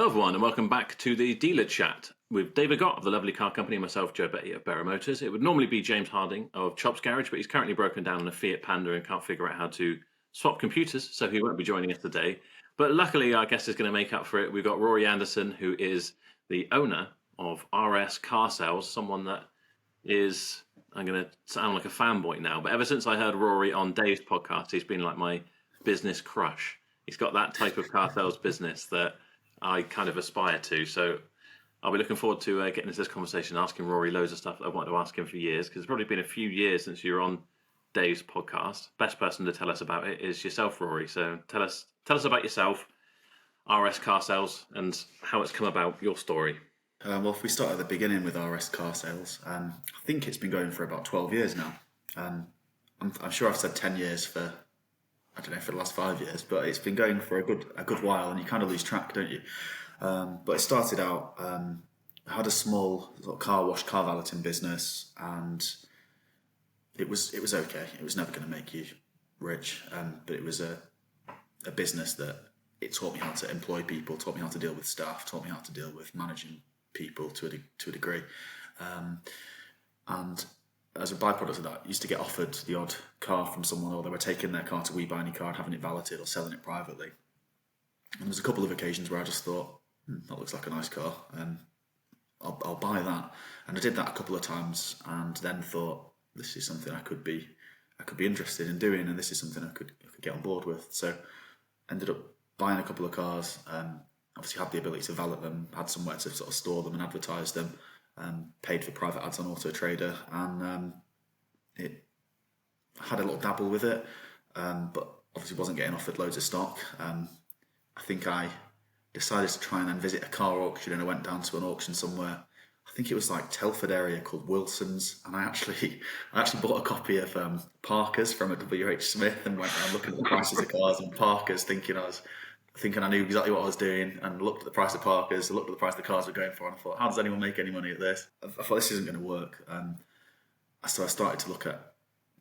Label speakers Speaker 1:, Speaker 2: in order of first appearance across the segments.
Speaker 1: Hello everyone and welcome back to the Dealerchat with David Gott of the lovely car company and myself, Joe Betty of Barrow Motors. It would normally be James Harding of Chops Garage, but he's currently broken down in a Fiat Panda and can't figure out how to swap computers, so he won't be joining us today. But luckily our guest is going to make up for it. We've got Rory Anderson, who is the owner of RS Car Sales, someone that is, I'm going to sound like a fanboy now, but ever since I heard Rory on Dave's podcast, he's been like my business crush. He's got that type of car sales business that I kind of aspire to. So I'll be looking forward to getting into this conversation, asking Rory loads of stuff that I've wanted to ask him for years, because it's probably been a few years since you were on Dave's podcast. Best person to tell us about it is yourself, Rory. So tell us about yourself, RS Car Sales, and how it's come about, your story.
Speaker 2: Well, if we start at the beginning with RS Car Sales, I think it's been going for about 12 years now. I'm sure I've said 10 years for the last 5 years, but it's been going for a good while, and you kind of lose track, don't you? But it started out, I had a small sort of car wash, car valeting business, and it was okay. It was never going to make you rich, but it was a business that it taught me how to employ people, taught me how to deal with staff, taught me how to deal with managing people to a degree, and as a byproduct of that, I used to get offered the odd car from someone, or they were taking their car to We Buy Any Car and having it valeted or selling it privately. And there was a couple of occasions where I just thought, that looks like a nice car, and I'll buy that. And I did that a couple of times, and then thought, this is something I could be interested in doing, and this is something I could get on board with. So ended up buying a couple of cars. Obviously had the ability to valet them, had somewhere to sort of store them and advertise them. Paid for private ads on AutoTrader, and it had a little dabble with it, but obviously wasn't getting offered loads of stock. I think I decided to try and then visit a car auction, and I went down to an auction somewhere. I think it was like Telford area called Wilson's, and I actually bought a copy of Parker's from a WH Smith and went around looking at the prices of cars and Parker's, thinking I knew exactly what I was doing, and looked at the price of Parker's, looked at the price the cars were going for, and I thought, how does anyone make any money at this? I thought this isn't going to work. So I started to look at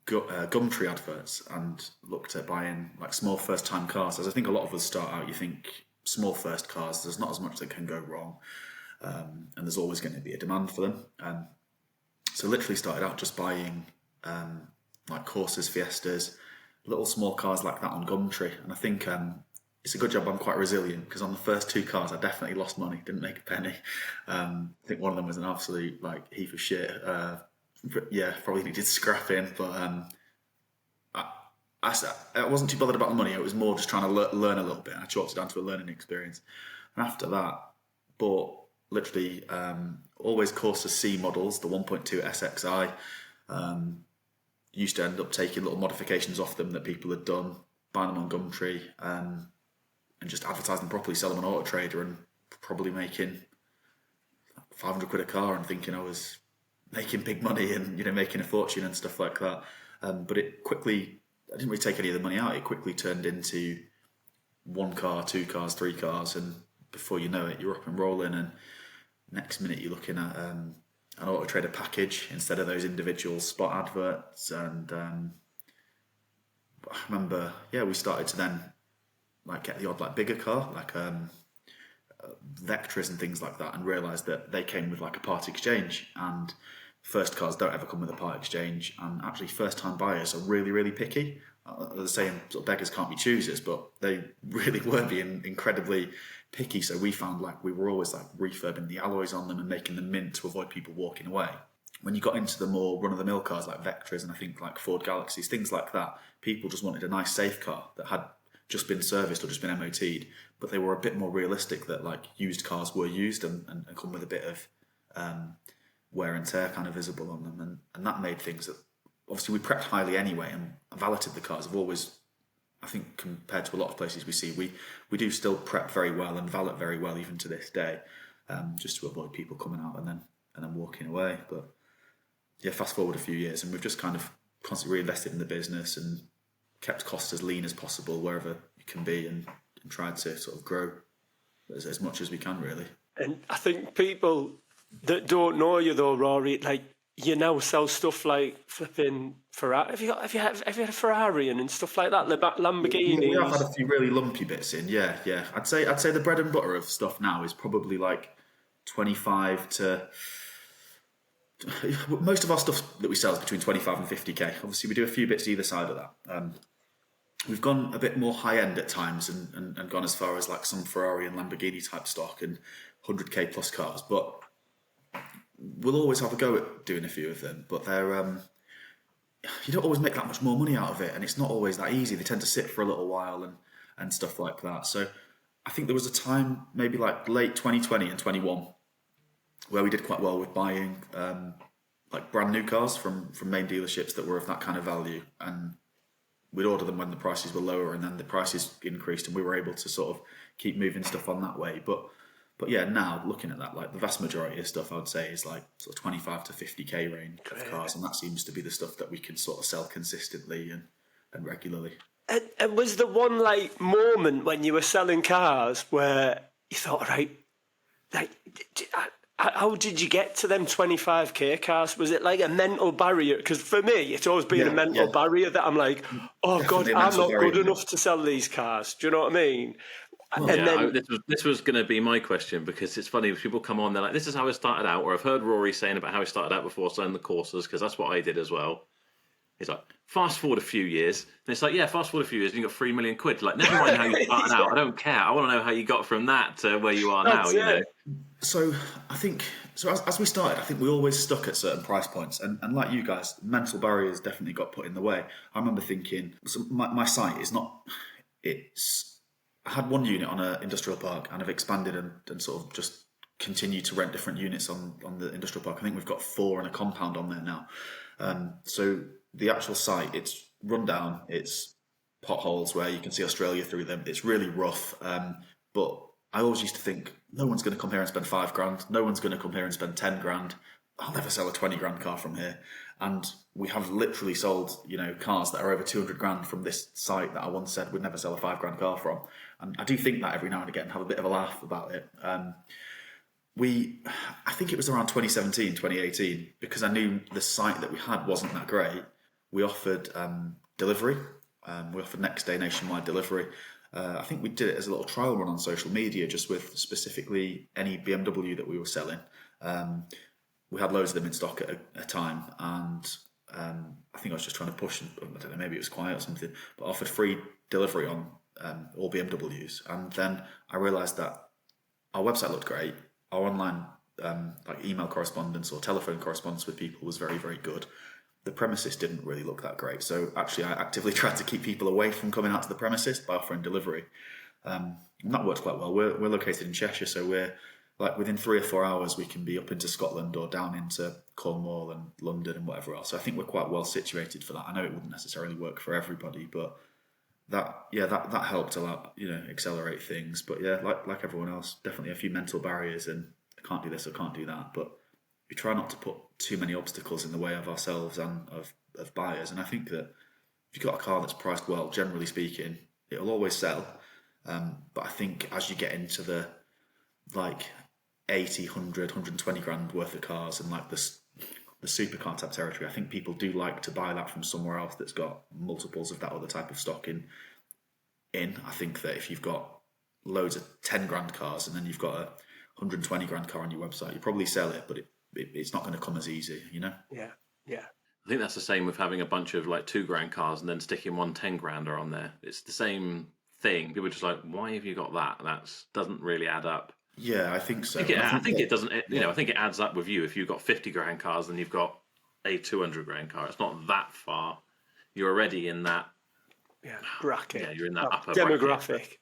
Speaker 2: Gumtree adverts and looked at buying like small first-time cars. As I think a lot of us start out, you think small first cars, there's not as much that can go wrong, and there's always going to be a demand for them. So literally started out just buying like Corsas, Fiestas, little small cars like that on Gumtree, and I think it's a good job I'm quite resilient, because on the first two cars I definitely lost money, didn't make a penny. I think one of them was an absolute like heap of shit. Probably needed scrapping, but I wasn't too bothered about the money. It was more just trying to learn a little bit, and I chalked it down to a learning experience. And after that, bought literally always Corsa C models, the 1.2 SXI. Used to end up taking little modifications off them that people had done, buying them on Gumtree, and just advertise them properly, sell them on AutoTrader, and probably making 500 quid a car, and thinking I was making big money and making a fortune and stuff like that. But it quickly, I didn't really take any of the money out. It quickly turned into one car, two cars, three cars, and before you know it, you're up and rolling. And next minute, you're looking at an AutoTrader package instead of those individual spot adverts. And I remember, we started to then like get the odd like bigger car, like Vectras and things like that, and realised that they came with like a part exchange, and first cars don't ever come with a part exchange, and actually first time buyers are really, really picky. They're saying sort of beggars can't be choosers, but they really were being incredibly picky. So we found like we were always like refurbing the alloys on them and making them mint to avoid people walking away. When you got into the more run-of-the-mill cars like Vectras and I think like Ford Galaxies, things like that, people just wanted a nice safe car that had just been serviced or just been MOT'd, but they were a bit more realistic that like used cars were used and come with a bit of wear and tear kind of visible on them, and that made things that obviously we prepped highly anyway and valeted the cars. Have always, I think, compared to a lot of places we see, we do still prep very well and valet very well even to this day, just to avoid people coming out and then walking away. But fast forward a few years and we've just kind of constantly reinvested in the business and kept costs as lean as possible wherever you can be, and tried to sort of grow as much as we can, really.
Speaker 3: And I think people that don't know you though, Rory, like you now sell stuff like flipping Ferrari. Have you had a Ferrari and stuff like that? Lamborghinis.
Speaker 2: We have had a few really lumpy bits in, yeah. I'd say the bread and butter of stuff now is probably like 25 to. Most of our stuff that we sell is between 25 and 50k. Obviously, we do a few bits either side of that. We've gone a bit more high end at times and gone as far as like some Ferrari and Lamborghini type stock and 100k plus cars, but we'll always have a go at doing a few of them. But they're you don't always make that much more money out of it, and it's not always that easy. They tend to sit for a little while and stuff like that. So I think there was a time, maybe like late 2020 and 21, where we did quite well with buying like brand new cars from main dealerships that were of that kind of value, and we'd order them when the prices were lower, and then the prices increased, and we were able to sort of keep moving stuff on that way. But yeah, now looking at that, like the vast majority of stuff I would say is like sort of 25 to 50k range of cars, and that seems to be the stuff that we can sort of sell consistently and regularly.
Speaker 3: And was there one like moment when you were selling cars where you thought, right, like, how did you get to them 25k cars? Was it like a mental barrier? Because for me, it's always been a mental barrier that I'm like, oh
Speaker 2: Definitely
Speaker 3: God, I'm not good enough to sell these cars. Do you know what I mean?
Speaker 1: Well, and then this was going to be my question, because it's funny, people come on, they're like, this is how it started out, or I've heard Rory saying about how he started out before selling the Corsas, because that's what I did as well. He's like, fast forward a few years, and it's like, yeah, fast forward a few years, and you got 3 million quid. Like, never mind how you started out. I don't care. I want to know how you got from that to where you are now. You know.
Speaker 2: So I think as we started, I think we always stuck at certain price points, and like you guys, mental barriers definitely got put in the way. I remember thinking, so my site is not. I had one unit on an industrial park, and I've expanded and sort of just continued to rent different units on the industrial park. I think we've got 4 and a compound on there now. So the actual site, it's run down, it's potholes where you can see Australia through them. It's really rough. But I always used to think, no one's going to come here and spend $5,000. No one's going to come here and spend 10 grand. I'll never sell a 20 grand car from here. And we have literally sold, cars that are over 200 grand from this site that I once said we'd never sell a 5 grand car from. And I do think that every now and again, have a bit of a laugh about it. I think it was around 2017, 2018, because I knew the site that we had wasn't that great. We offered delivery. We offered next day nationwide delivery. I think we did it as a little trial run on social media, just with specifically any BMW that we were selling. We had loads of them in stock at a time, and I think I was just trying to push, I don't know, maybe it was quiet or something, but offered free delivery on all BMWs. And then I realised that our website looked great. Our online like email correspondence or telephone correspondence with people was very, very good. The premises didn't really look that great. So actually I actively tried to keep people away from coming out to the premises by offering delivery. And that worked quite well. We're located in Cheshire, so we're like within 3 or 4 hours we can be up into Scotland or down into Cornwall and London and whatever else. So I think we're quite well situated for that. I know it wouldn't necessarily work for everybody, but that helped a lot, accelerate things. But yeah, like everyone else, definitely a few mental barriers, and I can't do this, I can't do that. But we try not to put too many obstacles in the way of ourselves and of buyers. And I think that if you've got a car that's priced well, generally speaking, it'll always sell. But I think as you get into the like 80, 100, 120 grand worth of cars and like the supercar type territory, I think people do like to buy that from somewhere else that's got multiples of that other type of stock in. I think that if you've got loads of 10 grand cars and then you've got a 120 grand car on your website, you probably sell it, but it's not going to come as easy,
Speaker 3: Yeah.
Speaker 1: I think that's the same with having a bunch of like 2 grand cars and then sticking 1 10 grander on there. It's the same thing. People are just like, why have you got that? That doesn't really add up.
Speaker 2: Yeah, I think so.
Speaker 1: I think it doesn't. I think it adds up with you. If you've got 50 grand cars and you've got a 200 grand car, it's not that far. You're already in that
Speaker 3: bracket.
Speaker 1: Yeah, you're in that upper
Speaker 3: demographic.
Speaker 1: Bracket.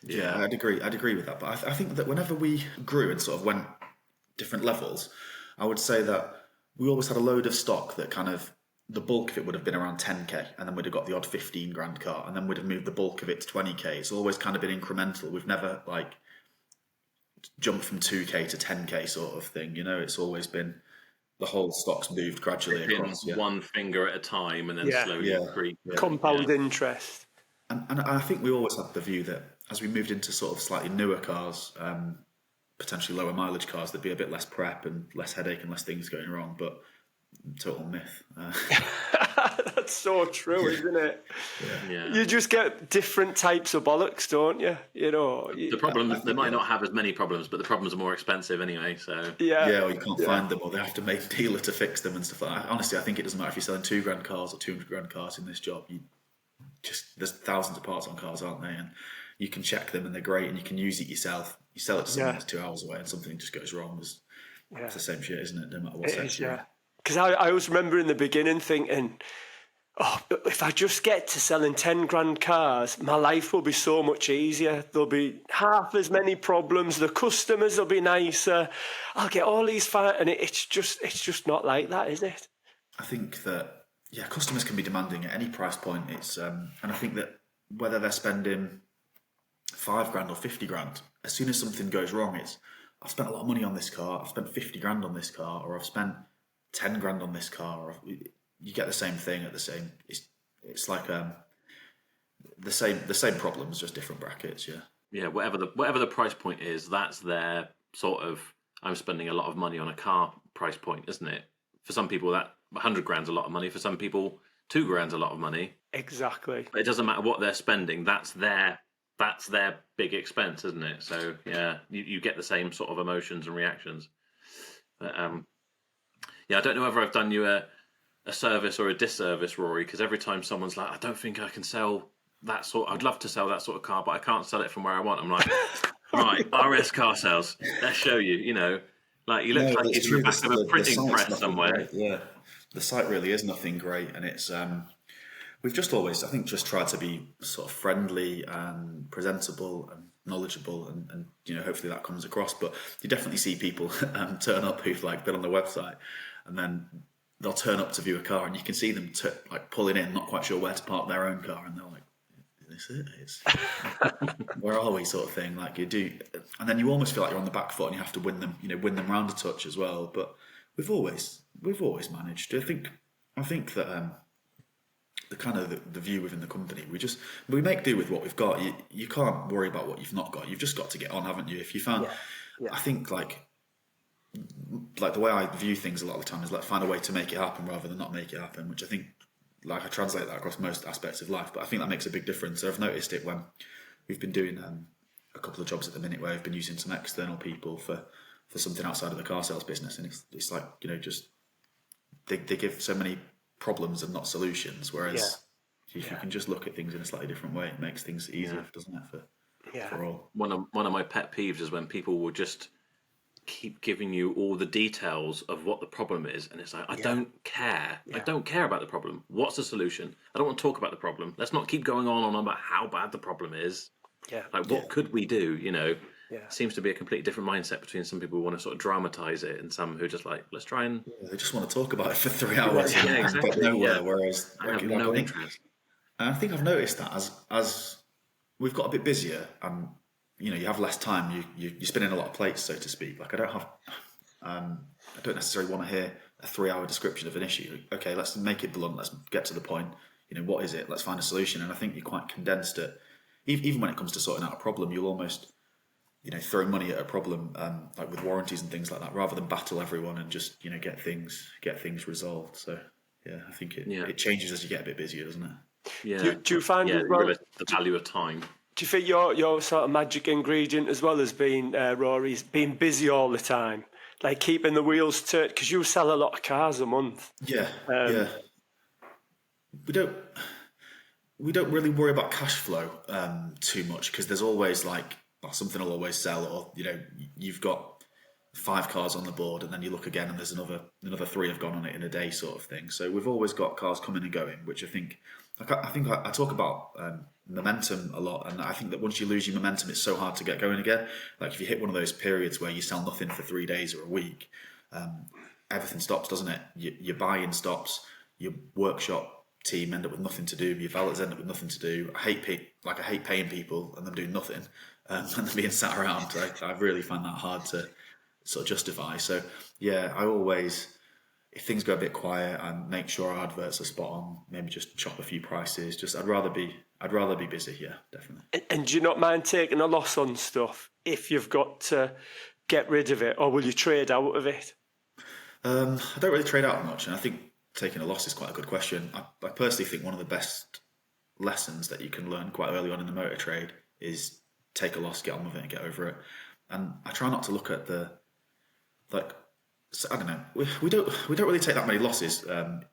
Speaker 2: Yeah, I'd agree with that. But I think that whenever we grew and sort of went different levels, I would say that we always had a load of stock that kind of, the bulk of it would have been around 10k, and then we'd have got the odd 15 grand car, and then we'd have moved the bulk of it to 20k. It's always kind of been incremental. We've never like jumped from 2k to 10k sort of thing. It's always been the whole stock's moved gradually across.
Speaker 1: One finger at a time, and then slowly increase.
Speaker 3: Compound interest.
Speaker 2: And I think we always had the view that as we moved into sort of slightly newer cars, potentially lower mileage cars, there'd be a bit less prep and less headache and less things going wrong. But total myth.
Speaker 3: That's so true, isn't it?
Speaker 1: Yeah.
Speaker 3: You just get different types of bollocks, don't you?
Speaker 1: The problem, they might not have as many problems, but the problems are more expensive anyway. So
Speaker 3: Yeah.
Speaker 2: Or you can't find them, or they have to make a dealer to fix them and stuff like that. Honestly, I think it doesn't matter if you're selling $2,000 cars or $200,000 cars in this job. There's thousands of parts on cars, aren't there? And you can check them, and they're great, and you can use it yourself. You sell it to someone that's 2 hours away, and something just goes wrong. It's the same shit, isn't it? No matter what sector you're in.
Speaker 3: Because I always remember in the beginning thinking, oh, if I just get to selling 10 grand cars, my life will be so much easier. There'll be half as many problems. The customers will be nicer. I'll get all these fine, and it's just not like that, is it?
Speaker 2: I think that customers can be demanding at any price point. It's and I think that whether they're spending $5,000 or $50,000, as soon as something goes wrong, I've spent a lot of money on this car. I've spent $50,000 on this car, or I've spent $10,000 on this car. Or you get the same thing at the same. It's like the same problems, just different brackets.
Speaker 1: Yeah, whatever the price point is, that's their sort of, I'm spending a lot of money on a car price point, isn't it? For some people, that 100 grand's a lot of money. For some people, 2 grand's a lot of money.
Speaker 3: Exactly.
Speaker 1: But it doesn't matter what they're spending. That's their big expense, isn't it? So yeah, you get the same sort of emotions and reactions. But, I don't know whether I've done you a service or a disservice, Rory, because every time someone's like, I don't think I can sell that sort. I'd love to sell that sort of car, but I can't sell it from where I want. I'm like, right, RS Car Sales. Let's show you. You know, like you look like you're in the back of a printing press somewhere.
Speaker 2: Great. Yeah, the site really is nothing great, and it's we've just always, I think, just tried to be sort of friendly and presentable and knowledgeable, and hopefully that comes across. But you definitely see people turn up who've like been on the website, and then they'll turn up to view a car, and you can see them like pulling in, not quite sure where to park their own car, and they're like, "Is this it? Where are we?" sort of thing. Like you do, and then you almost feel like you're on the back foot, and you have to win them round a touch as well. But we've always managed. I think that the kind of the view within the company, we make do with what we've got. You can't worry about what you've not got. You've just got to get on, haven't you? If you found, I think like the way I view things a lot of the time is like find a way to make it happen rather than not make it happen, which I think like I translate that across most aspects of life, but I think that makes a big difference. So I've noticed it when we've been doing a couple of jobs at the minute where I've been using some external people for something outside of the car sales business, and it's like just they give so many problems and not solutions, whereas if you can just look at things in a slightly different way, it makes things easier, doesn't it, for all.
Speaker 1: One of my pet peeves is when people will just keep giving you all the details of what the problem is, and it's like, I don't care. I don't care about the problem. What's the solution? I don't want to talk about the problem. Let's not keep going on about how bad the problem is. What could we do? It seems to be a completely different mindset between some people who want to sort of dramatize it and some who just like, let's try and
Speaker 2: they just want to talk about it for 3 hours
Speaker 1: exactly.
Speaker 2: and get nowhere. Whereas
Speaker 1: I have no interest.
Speaker 2: And I think I've noticed that as we've got a bit busier and you have less time, you're spinning a lot of plates, so to speak. Like I don't necessarily want to hear a 3-hour description of an issue. Okay, let's make it blunt. Let's get to the point. What is it? Let's find a solution. And I think you're quite condensed at, even when it comes to sorting out a problem, you'll almost throw money at a problem, like with warranties and things like that, rather than battle everyone and just get things resolved. So I think it changes as you get a bit busier, doesn't it?
Speaker 1: Yeah.
Speaker 3: Do you find as well
Speaker 1: the value of time?
Speaker 3: Do you think your sort of magic ingredient as well as being Rory's being busy all the time, like keeping the wheels turned? Because you sell a lot of cars a month.
Speaker 2: Yeah. We don't really worry about cash flow too much, because there's always like something will always sell, or you've got 5 cars on the board and then you look again and there's another 3 have gone on it in a day, sort of thing. So we've always got cars coming and going, which I think I talk about momentum a lot, and I think that once you lose your momentum, it's so hard to get going again. Like if you hit one of those periods where you sell nothing for 3 days or a week, everything stops, doesn't it? Your buy-in stops, your workshop team end up with nothing to do, your valets end up with nothing to do. I hate paying people and them doing nothing, and them being sat around. I really find that hard to sort of justify. So I always, if things go a bit quiet, and make sure our adverts are spot on, maybe just chop a few prices. I'd rather be busy. Yeah, definitely.
Speaker 3: And do you not mind taking a loss on stuff if you've got to get rid of it, or will you trade out of it?
Speaker 2: I don't really trade out much, and I think taking a loss is quite a good question. I personally think one of the best lessons that you can learn quite early on in the motor trade is take a loss, get on with it, and get over it. And I try not to look at I don't know. We don't really take that many losses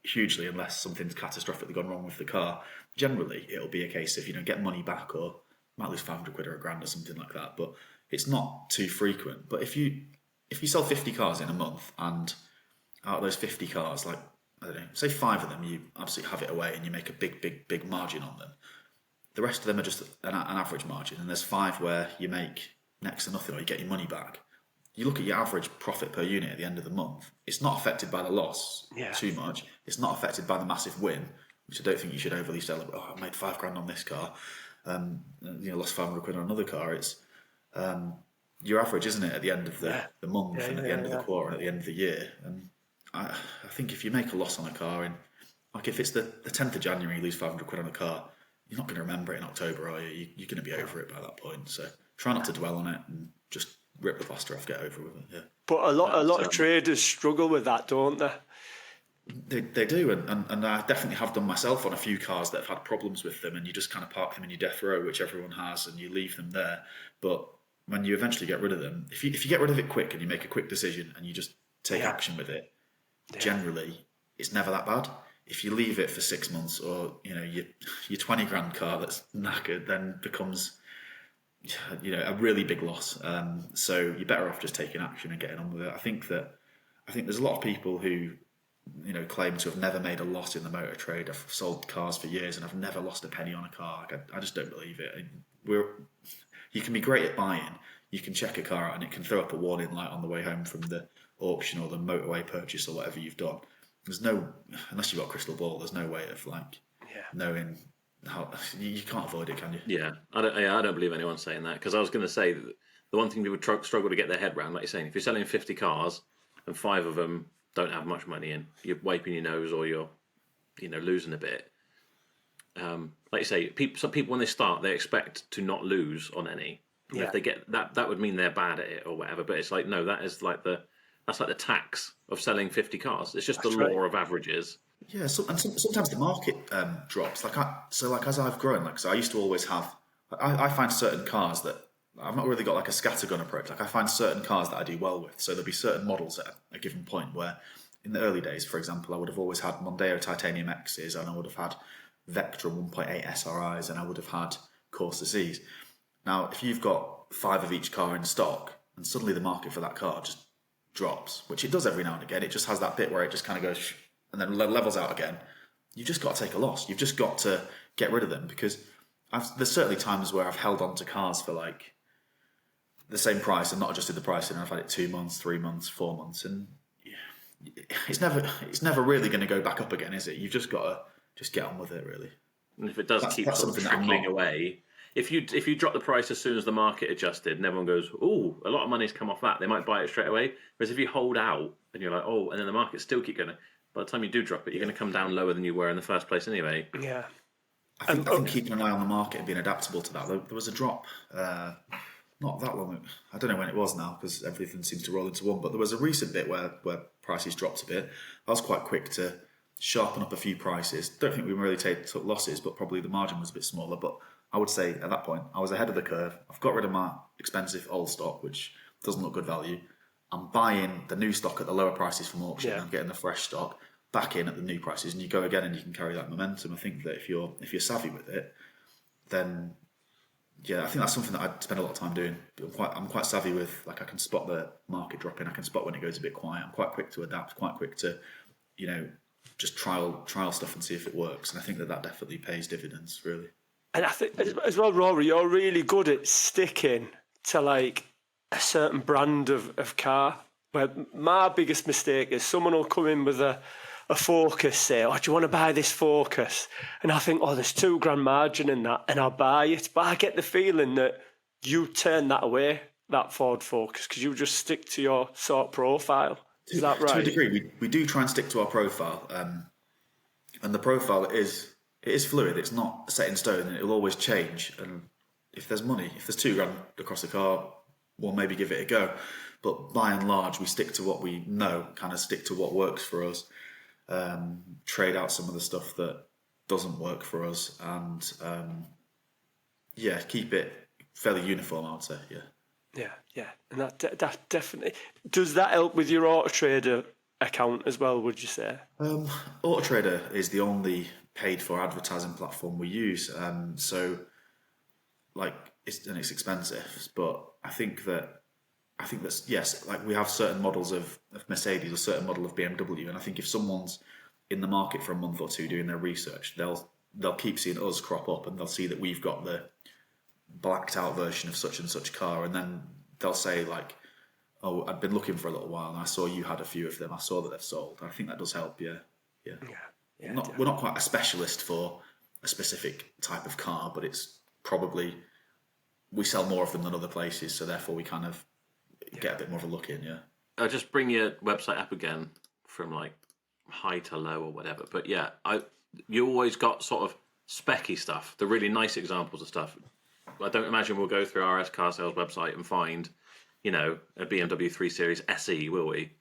Speaker 2: hugely unless something's catastrophically gone wrong with the car. Generally, it'll be a case of get money back or might lose 500 quid or a grand or something like that. But it's not too frequent. But if you sell 50 cars in a month and out of those 50 cars, like I don't know, say 5 of them you absolutely have it away and you make a big margin on them. The rest of them are just an average margin, and there's 5 where you make next to nothing or you get your money back. You look at your average profit per unit at the end of the month, it's not affected by the loss too much. It's not affected by the massive win, which I don't think you should overly celebrate. Oh, I made 5 grand on this car, lost 500 quid on another car. It's your average, isn't it, at the end of the month and at the end of the quarter and at the end of the year. And I think if you make a loss on a car, and like if it's the 10th of January, you lose 500 quid on a car, you're not going to remember it in October, are you? You're going to be over it by that point. So try not to dwell on it and just rip the plaster off, get over with it. Yeah.
Speaker 3: But a lot of traders struggle with that, don't they?
Speaker 2: They do, and I definitely have done myself on a few cars that have had problems with them, and you just kind of park them in your death row, which everyone has, and you leave them there. But when you eventually get rid of them, if you get rid of it quick and you make a quick decision and you just take action with it, generally it's never that bad. If you leave it for 6 months, or your 20 grand car that's knackered then becomes a really big loss. So you're better off just taking action and getting on with it. I think there's a lot of people who claim to have never made a loss in the motor trade. I've sold cars for years and I've never lost a penny on a car. I just don't believe it. You can be great at buying. You can check a car out and it can throw up a warning light on the way home from the auction or the motorway purchase or whatever you've done. Unless you've got a crystal ball, there's no way of knowing how. You can't avoid it, can you?
Speaker 1: Yeah, I don't believe anyone's saying that, because I was going to say that the one thing people struggle to get their head around, like you're saying, if you're selling 50 cars and 5 of them don't have much money in, you're wiping your nose or you're losing a bit. Like you say, some people when they start, they expect to not lose on any. Yeah. If they get that would mean they're bad at it or whatever. But it's like, no, that's like the tax of selling 50 cars. It's just the law of averages.
Speaker 2: Yeah, and sometimes the market drops. As I've grown, so I used to always have. I find certain cars that I've not really got like a scattergun approach. Like I find certain cars that I do well with. So there'll be certain models at a given point where, in the early days, for example, I would have always had Mondeo Titanium X's, and I would have had Vectra 1.8 SRIs, and I would have had Corsa C's. Now, if you've got 5 of each car in stock, and suddenly the market for that car just drops, which it does every now and again, it just has that bit where it just kind of goes and then levels out again. You've just got to take a loss. You've just got to get rid of them, because there's certainly times where I've held on to cars for like the same price and not adjusted the price, and I've had it 2 months, 3 months, 4 months, and it's never really going to go back up again, is it? You've just got to just get on with it, really.
Speaker 1: And if it does keep sort of trickling away, if you drop the price as soon as the market adjusted and everyone goes, oh, a lot of money's come off that, they might buy it straight away. Whereas if you hold out and you're like, oh, and then the market still keep going, by the time you do drop it, you're going to come down lower than you were in the first place anyway.
Speaker 3: Yeah.
Speaker 2: I think keeping an eye on the market and being adaptable to that. There was a drop, not that long. I don't know when it was now, because everything seems to roll into one. But there was a recent bit where prices dropped a bit. I was quite quick to sharpen up a few prices. Don't think we really took losses, but probably the margin was a bit smaller. But I would say at that point, I was ahead of the curve. I've got rid of my expensive old stock, which doesn't look good value. I'm buying the new stock at the lower prices from auction. I'm getting the fresh stock back in at the new prices, and you go again and you can carry that momentum. I think that if you're savvy with it, then I think that's something that I spend a lot of time doing. I'm quite savvy with, like, I can spot the market dropping. I can spot when it goes a bit quiet. I'm quite quick to adapt. Quite quick to, just trial stuff and see if it works. And I think that definitely pays dividends, really. And
Speaker 3: I think as well, Rory, you're really good at sticking to like a certain brand of car. Where my biggest mistake is someone will come in with a Focus, say, oh, do you want to buy this Focus? And I think, oh, there's £2,000 margin in that, and I'll buy it. But I get the feeling that you turn that away, that Ford Focus, because you just stick to your sort of profile. Is that right?
Speaker 2: To a degree, we do try and stick to our profile, and the profile is fluid. It's not set in stone, and it will always change. And if there's money, if there's £2,000 across the car, we'll maybe give it a go. But by and large, we stick to what we know, kind of stick to what works for us, trade out some of the stuff that doesn't work for us, and keep it fairly uniform, I would say,
Speaker 3: Yeah, and that definitely... Does that help with your AutoTrader account as well, would you say?
Speaker 2: AutoTrader is the only paid-for advertising platform we use, so like it's expensive, but I think that's yes, like we have certain models of Mercedes, a certain model of BMW, and I think if someone's in the market for a month or two doing their research, they'll keep seeing us crop up, and they'll see that we've got the blacked out version of such and such car, and then they'll say like, "Oh, I've been looking for a little while, and I saw you had a few of them. I saw that they've sold." I think that does help. Yeah. We're not quite a specialist for a specific type of car, but it's probably we sell more of them than other places, so therefore we kind of get a bit more of a look in. Yeah.
Speaker 1: I'll just bring your website up again from like high to low or whatever. But yeah, you always got sort of specky stuff, the really nice examples of stuff. I don't imagine we'll go through our car sales website and find, a BMW 3 Series SE, will we?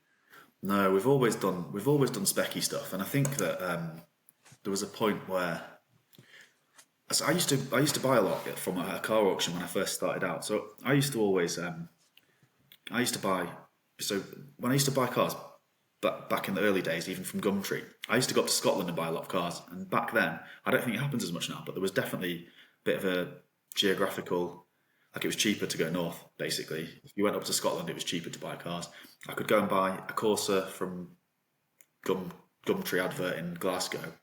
Speaker 2: No, we've always done specky stuff, and I think that there was a point where I used to buy a lot from a car auction when I first started out. So I used to always buy. So when I used to buy cars, back in the early days, even from Gumtree, I used to go up to Scotland and buy a lot of cars. And back then, I don't think it happens as much now, but there was definitely a bit of a geographical, like it was cheaper to go north, basically. If you went up to Scotland, it was cheaper to buy cars. I could go and buy a Corsa from Gumtree advert in Glasgow,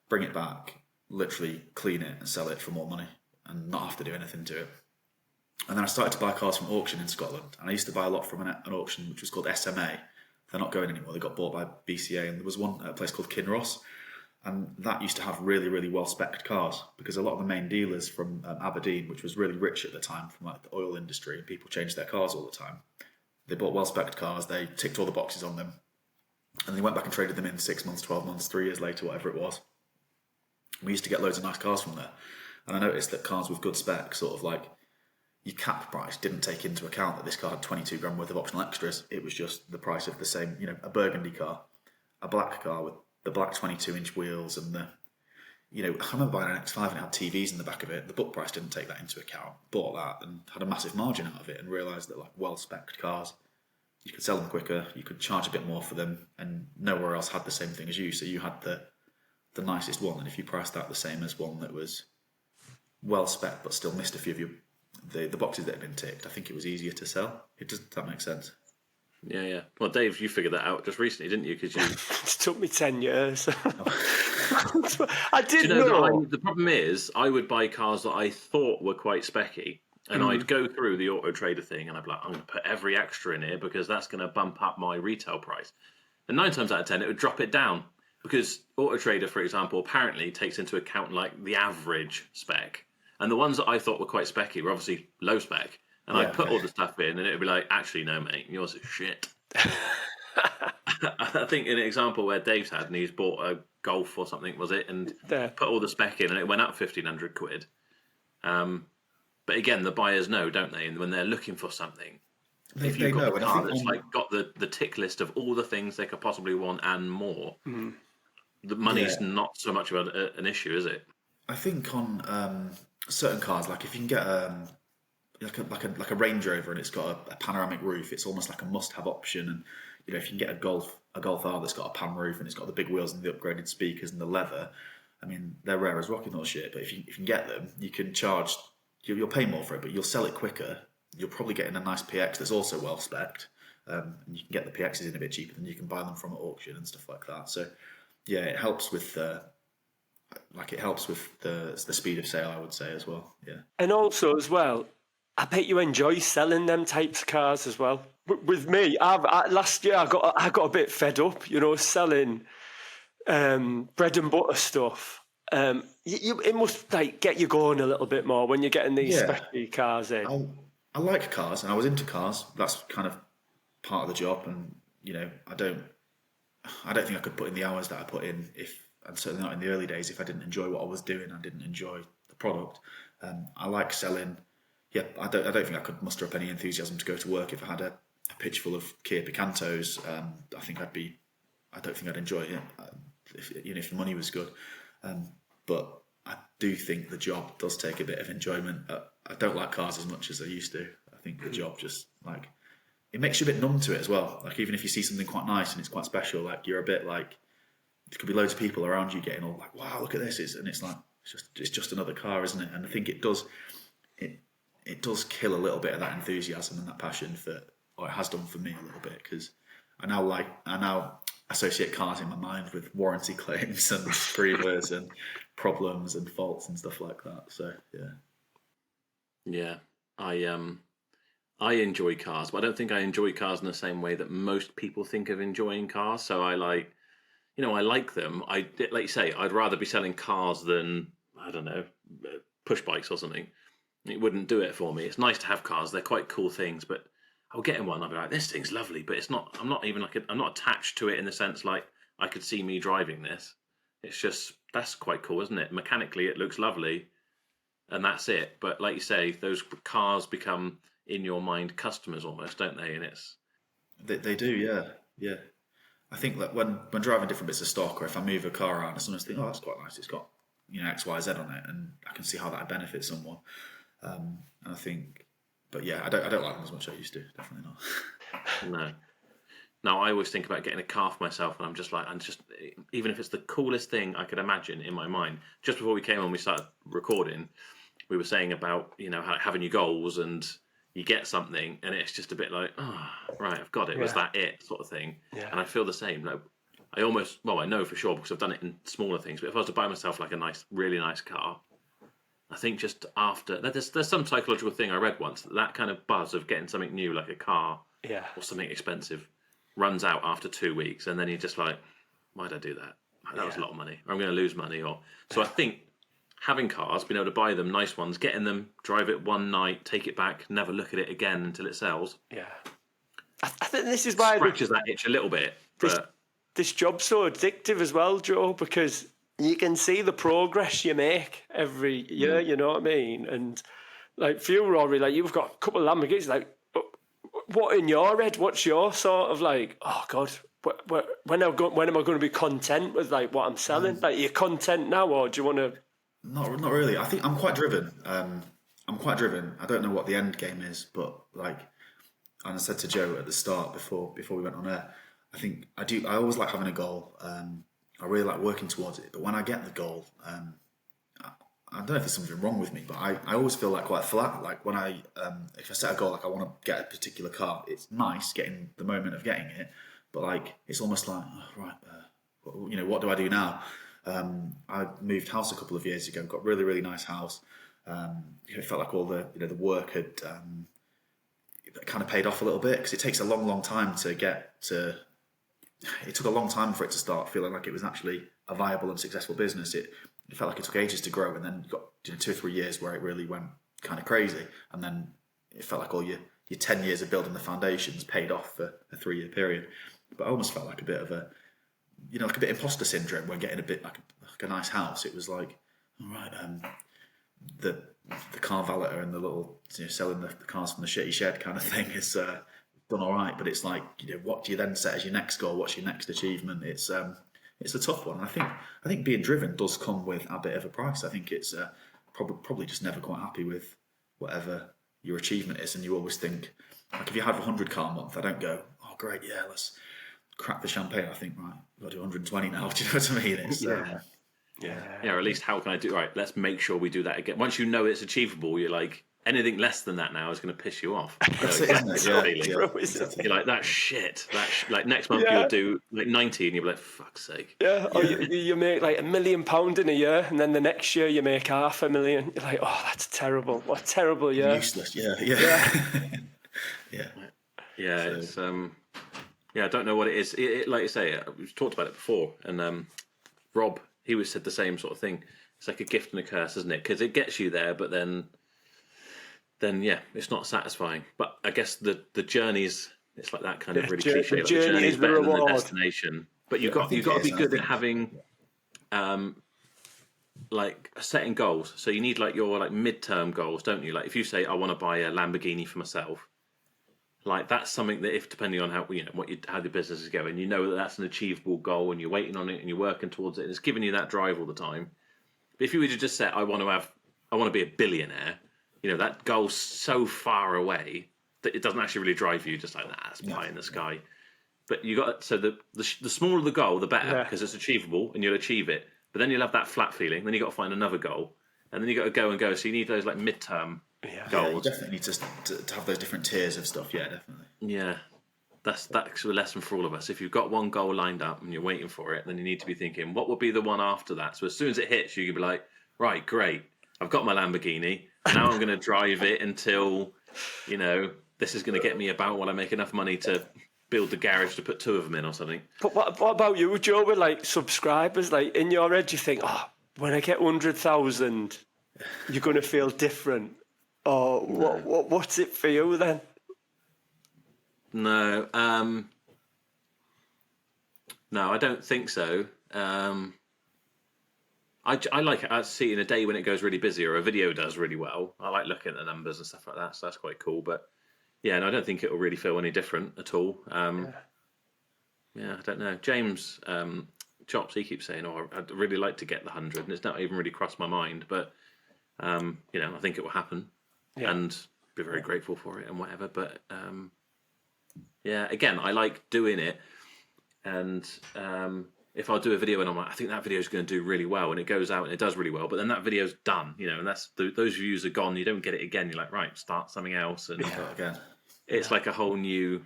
Speaker 2: bring it back, literally clean it and sell it for more money and not have to do anything to it. And then I started to buy cars from auction in Scotland, and I used to buy a lot from an auction which was called SMA. They're not going anymore. They got bought by BCA, and there was one at a place called Kinross, and that used to have really, really well-specced cars, because a lot of the main dealers from Aberdeen, which was really rich at the time from like the oil industry, and people changed their cars all the time. They bought well-specced cars, they ticked all the boxes on them, and they went back and traded them in 6 months, 12 months, 3 years later, whatever it was. We used to get loads of nice cars from there, and I noticed that cars with good spec, sort of like your cap price, didn't take into account that this car had 22 grand worth of optional extras. It was just the price of the same, a burgundy car, a black car with the black 22-inch wheels, and I remember buying an X5 and it had TVs in the back of it. The book price didn't take that into account. Bought that and had a massive margin out of it, and realised that like well-specced cars, you could sell them quicker, you could charge a bit more for them, and nowhere else had the same thing as you. So you had the nicest one, and if you priced that the same as one that was well-specced but still missed a few of the boxes that had been ticked, I think it was easier to sell. Does that make sense?
Speaker 1: Yeah. Well, Dave, you figured that out just recently, didn't you? Because
Speaker 3: It took me 10 years. I did
Speaker 1: know. The problem is, I would buy cars that I thought were quite specky, and I'd go through the AutoTrader thing, and I'd be like, I'm going to put every extra in here because that's going to bump up my retail price. And 9 times out of 10, it would drop it down, because AutoTrader, for example, apparently takes into account like the average spec. And the ones that I thought were quite specky were obviously low spec. And I'd put all the stuff in, and it'd be like, actually, no, mate, yours is shit. I think an example where Dave's had, and he's bought a Golf or something, was it? And put all the spec in, and it went up 1,500 quid. But again, the buyers know, don't they? And when they're looking for something, if you've got a car that's like got the tick list of all the things they could possibly want and more, the money's not so much of an issue, is it?
Speaker 2: I think on certain cars, like if you can get like a Range Rover and it's got a panoramic roof, it's almost like a must-have option. And if you can get a Golf R that's got a pan roof and it's got the big wheels and the upgraded speakers and the leather, I mean, they're rare as rocking horse shit. But if you can get them, you can charge. You'll pay more for it, but you'll sell it quicker. You'll probably get in a nice PX that's also well specced, and you can get the PXs in a bit cheaper than you can buy them from at auction and stuff like that. So yeah, it helps with the speed of sale, I would say, as well. Yeah,
Speaker 3: and also as well, I bet you enjoy selling them types of cars as well. With me, last year I got a bit fed up, selling bread and butter stuff. It must like get you going a little bit more when you're getting these specialty cars in.
Speaker 2: I like cars, and I was into cars. That's kind of part of the job, and I don't think I could put in the hours that I put in and certainly not in the early days, if I didn't enjoy what I was doing. I didn't enjoy the product. I like selling. Yeah, I don't think I could muster up any enthusiasm to go to work if I had a pitch full of Kia Picantos, I don't think I'd enjoy it, if the money was good. But I do think the job does take a bit of enjoyment. I don't like cars as much as I used to. I think the job just like, it makes you a bit numb to it as well. Like even if you see something quite nice and it's quite special, like you're a bit like, there could be loads of people around you getting all like, wow, look at this, and it's like it's just another car, isn't it? And I think it does kill a little bit of that enthusiasm and that passion or it has done for me a little bit, because I now associate cars in my mind with warranty claims and screamers and problems and faults and stuff like that. So
Speaker 1: yeah, I enjoy cars, but I don't think I enjoy cars in the same way that most people think of enjoying cars. So I like them. Like you say, I'd rather be selling cars than, I don't know, push bikes or something. It wouldn't do it for me. It's nice to have cars; they're quite cool things. But I'll get in one. I'll be like, this thing's lovely, but it's not. I'm not even like I'm not attached to it in the sense like I could see me driving this. It's just, that's quite cool, isn't it? Mechanically, it looks lovely, and that's it. But like you say, those cars become in your mind customers almost, don't they? And
Speaker 2: they do, yeah. I think that when driving different bits of stock, or if I move a car around, I sometimes think, oh, that's quite nice. It's got X, Y, Z on it, and I can see how that would benefit someone. And I think, but yeah, I don't like them as much as I used to. Definitely not.
Speaker 1: no. Now I always think about getting a car for myself, and I'm just even if it's the coolest thing I could imagine in my mind. Just before we came on, we started recording. We were saying about having your goals, and you get something, and it's just a bit like, oh, right, I've got it. Was that it, sort of thing? Yeah. And I feel the same. Like, I know for sure because I've done it in smaller things. But if I was to buy myself like a really nice car, I think just after there's some psychological thing I read once that kind of buzz of getting something new, like a car, or something expensive, runs out after 2 weeks, and then you're just like, why'd I do that? That was a lot of money. I'm going to lose money. So I think having cars, being able to buy them, nice ones, getting them, drive it one night, take it back, never look at it again until it sells.
Speaker 3: Yeah, I think this is why
Speaker 1: scratches that itch a little bit.
Speaker 3: This job's so addictive as well, Joe, because you can see the progress you make every year. You know what I mean? And like for you, Rory, like you've got a couple of Lamborghinis. Like, what in your head? What's your sort of like? Oh God, when am I going to be content with like what I'm selling? Like, you're content now, or do you want to?
Speaker 2: Not really. I think I'm quite driven. I don't know what the end game is, but like, and I said to Joe at the start before we went on air, I think I do. I always like having a goal. I really like working towards it. But when I get the goal, I don't know if there's something wrong with me, but I always feel like quite flat. Like when if I set a goal, like I want to get a particular car, it's nice getting the moment of getting it, but like it's almost like, what do I do now? I moved house a couple of years ago, got a really, really nice house. It felt like all the the work had kind of paid off a little bit, because it takes a long, long time to get to. It took a long time for it to start feeling like it was actually a viable and successful business. It felt like it took ages to grow, and then you got 2 or 3 years where it really went kind of crazy, and then it felt like all your 10 years of building the foundations paid off for a 3-year period. But I almost felt like a bit of a like a bit imposter syndrome when getting a bit like a nice house. It was like, all right, the car valeter and the little selling the cars from the shitty shed kind of thing is done all right. But it's like, what do you then set as your next goal? What's your next achievement? It's a tough one. I think being driven does come with a bit of a price. I think it's probably just never quite happy with whatever your achievement is, and you always think, like, if you have a 100-car month, I don't go, oh great, yeah, let's crack the champagne. I think, right, I've got to do 120 now. Do you know what I mean? It's,
Speaker 1: or at least how can I do? Right, let's make sure we do that again. Once you know it's achievable, you're like, anything less than that now is going to piss you off.
Speaker 2: That's it, isn't it?
Speaker 1: You're like, that's shit. Like next month you'll do like 90, and you'll be like, fuck's sake.
Speaker 3: Yeah, or you make like £1 million in a year, and then the next year you make $500,000. You're like, oh, that's terrible. What a terrible year.
Speaker 2: Useless. Yeah.
Speaker 1: It's I don't know what it is. Like you say, we've talked about it before, and Rob, he was said the same sort of thing. It's like a gift and a curse, isn't it? Because it gets you there, but then it's not satisfying. But I guess the journey's, it's like that kind of really cliche.
Speaker 3: The journey is better than the
Speaker 1: destination. But you've got to be good at having like setting goals. So you need like your like midterm goals, don't you? Like if you say, I want to buy a Lamborghini for myself, like that's something that if depending on how how the business is going, that that's an achievable goal, and you're waiting on it and you're working towards it, and it's giving you that drive all the time. But if you were to just say, I want to be a billionaire, that goal's so far away that it doesn't actually really drive you. Just like that's pie in the sky. But you got so the smaller the goal, the better, because it's achievable and you'll achieve it. But then you'll have that flat feeling. Then you got to find another goal, and then you got to go and go. So you need those like midterm goals.
Speaker 2: You definitely need to have those different tiers of stuff. Yeah, definitely.
Speaker 1: Yeah, that's a lesson for all of us. If you've got one goal lined up and you're waiting for it, then you need to be thinking, what will be the one after that? So as soon as it hits, you can be like, right, great, I've got my Lamborghini. Now I'm going to drive it until, this is going to get me about when I make enough money to build the garage to put 2 of them in or something.
Speaker 3: But what about you, Joe, with like subscribers? Like in your head, you think, when I get 100,000, you're going to feel different. Or what's it for you then?
Speaker 1: No, no, I don't think so. I like seeing a day when it goes really busy or a video does really well. I like looking at the numbers and stuff like that, so that's quite cool. But yeah, no, I don't think it will really feel any different at all. Yeah, I don't know. James Chops, he keeps saying, I'd really like to get the 100, and it's not even really crossed my mind. But I think it will happen, and be very grateful for it and whatever. But yeah, again, I like doing it, and if I do a video and I'm like, I think that video is going to do really well, and it goes out and it does really well, but then that video's done, and that's those views are gone. You don't get it again. You're like, right, start something else, and
Speaker 2: again,
Speaker 1: it's like a whole new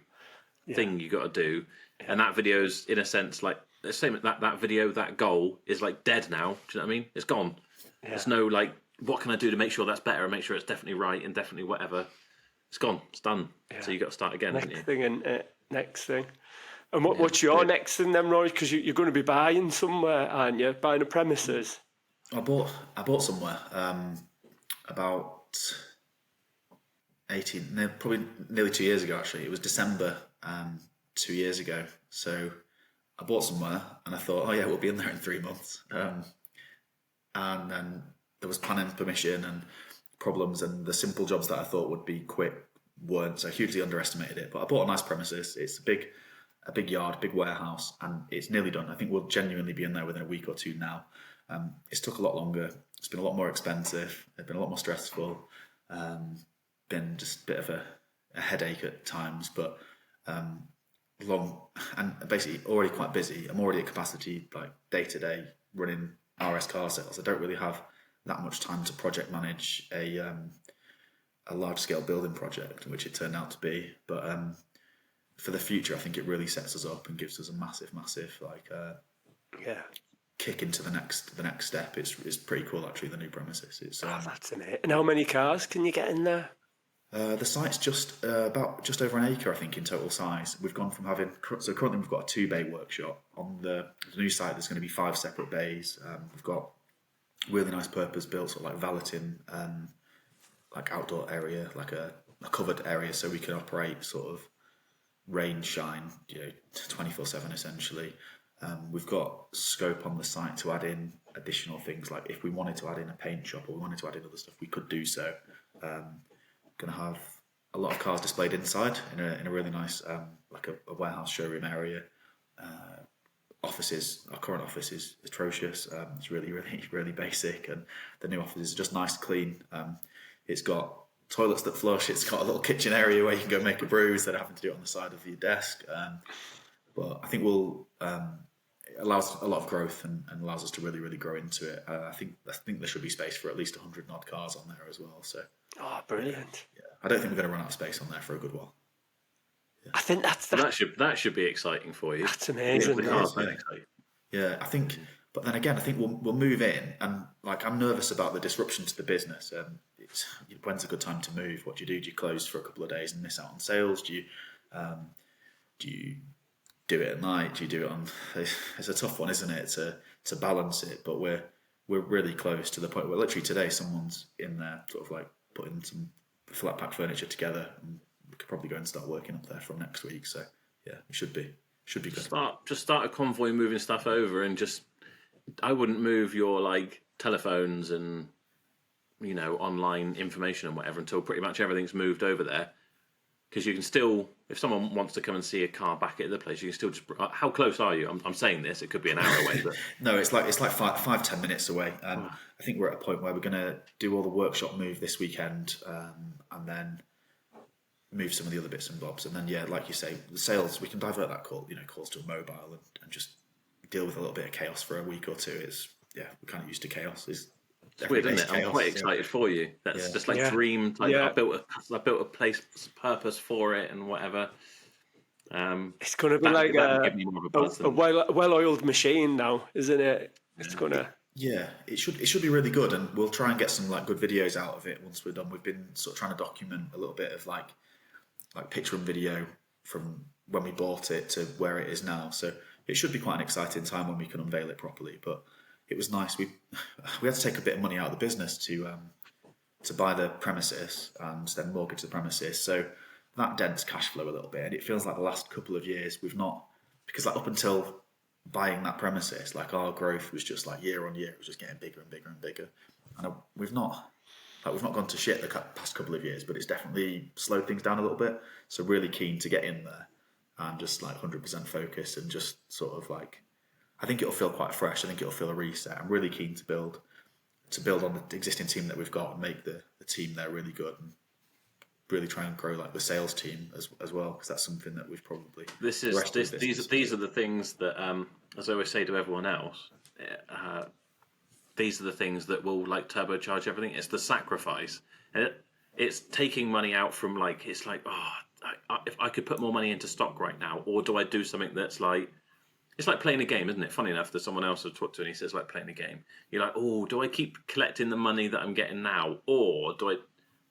Speaker 1: thing you got to do. And that video's in a sense like the same. That video, that goal is like dead now. Do you know what I mean? It's gone. There's no like, what can I do to make sure that's better and make sure it's definitely right and definitely whatever. It's gone. It's done. So you got to start again.
Speaker 3: Next thing. And what's your next thing then, Rory? Because you're going to be buying somewhere, aren't you? Buying a premises.
Speaker 2: I bought somewhere about 18, no, probably nearly 2 years ago. Actually, it was December 2 years ago. So I bought somewhere, and I thought, we'll be in there in 3 months. And then there was planning permission and problems, and the simple jobs that I thought would be quick weren't. So I hugely underestimated it. But I bought a nice premises. It's a big yard, big warehouse, and it's nearly done. I think we'll genuinely be in there within a week or two now. It's took a lot longer. It's been a lot more expensive. It's been a lot more stressful. Been just a bit of a headache at times, but long and basically already quite busy. I'm already at capacity, like day to day, running RS car sales. I don't really have that much time to project manage a large scale building project, which it turned out to be. But for the future, I think it really sets us up and gives us a massive kick into the next step. It's pretty cool actually. The new premises. It's
Speaker 3: that's amazing. And how many cars can you get in there?
Speaker 2: The site's just over an acre, I think, in total size. We've gone from currently we've got a 2-bay workshop. On the new site, there's going to be 5 separate bays. We've got really nice purpose-built sort of like valeting, like outdoor area, like a covered area, so we can operate sort of rain, shine, 24/7 essentially. We've got scope on the site to add in additional things, like if we wanted to add in a paint shop or we wanted to add in other stuff, we could do so. Going to have a lot of cars displayed inside in a really nice like a warehouse showroom area. Offices, our current office is atrocious. It's really basic, and the new office is just nice, clean. It's got toilets that flush. It's got a little kitchen area where you can go make a brew instead of having to do it on the side of your desk. But I think it allows a lot of growth and allows us to really grow into it. I think there should be space for at least 100 odd cars on there as well. So
Speaker 3: brilliant.
Speaker 2: Yeah, I don't think we're going to run out of space on there for a good while. Yeah.
Speaker 3: I think
Speaker 1: that should be exciting for you.
Speaker 3: That's amazing.
Speaker 2: Yeah, I think. But then again, I think we'll move in, and like I'm nervous about the disruption to the business. When's a good time to move? What do you do? Do you close for a couple of days and miss out on sales? Do you do it at night? Do you do it on? It's a tough one, isn't it? To balance it, but we're really close to the point where literally today someone's in there, sort of like putting some flat pack furniture together, and we could probably go and start working up there from next week. So yeah, it should be good.
Speaker 1: Start a convoy moving stuff over, and I wouldn't move your like telephones and online information and whatever until pretty much everything's moved over there. because you can still, if someone wants to come and see a car back at the place, you can still just. How close are you? I'm saying this; it could be an hour away, but
Speaker 2: No, it's like 5-10 minutes away. I think we're at a point where we're going to do all the workshop move this weekend, and then move some of the other bits and bobs, and then like you say, the sales, we can divert that calls to a mobile and just deal with a little bit of chaos for a week or two. We're kind of used to chaos.
Speaker 1: it's weird, isn't it? I'm quite excited for you. That's just like dream. Like I built a place, purpose for it, and whatever.
Speaker 3: It's going to be like a well-oiled machine now, isn't it? It's going to.
Speaker 2: Yeah, it should be really good, and we'll try and get some like good videos out of it once we're done. We've been sort of trying to document a little bit of like picture and video from when we bought it to where it is now. So it should be quite an exciting time when we can unveil it properly. But it was nice. We had to take a bit of money out of the business to buy the premises and then mortgage the premises. So that dents cash flow a little bit, and it feels like the last couple of years we've not, because like up until buying that premises, like our growth was just like year on year, it was just getting bigger and bigger and bigger, and we've not gone to shit the past couple of years, but it's definitely slowed things down a little bit. So really keen to get in there and just like 100% focus and just sort of like, I think it'll feel quite fresh. I think it'll feel a reset. I'm really keen to build on the existing team that we've got and make the team there really good, and really try and grow like the sales team as well, because that's something that we've probably. These
Speaker 1: are the things that, as I always say to everyone else, these are the things that will like turbocharge everything. It's the sacrifice, and it's taking money out from like, it's like, if I could put more money into stock right now, or do I do something that's like, it's like playing a game, isn't it? Funny enough, there's someone else I've talked to and he says like playing a game. You're like, do I keep collecting the money that I'm getting now, or do I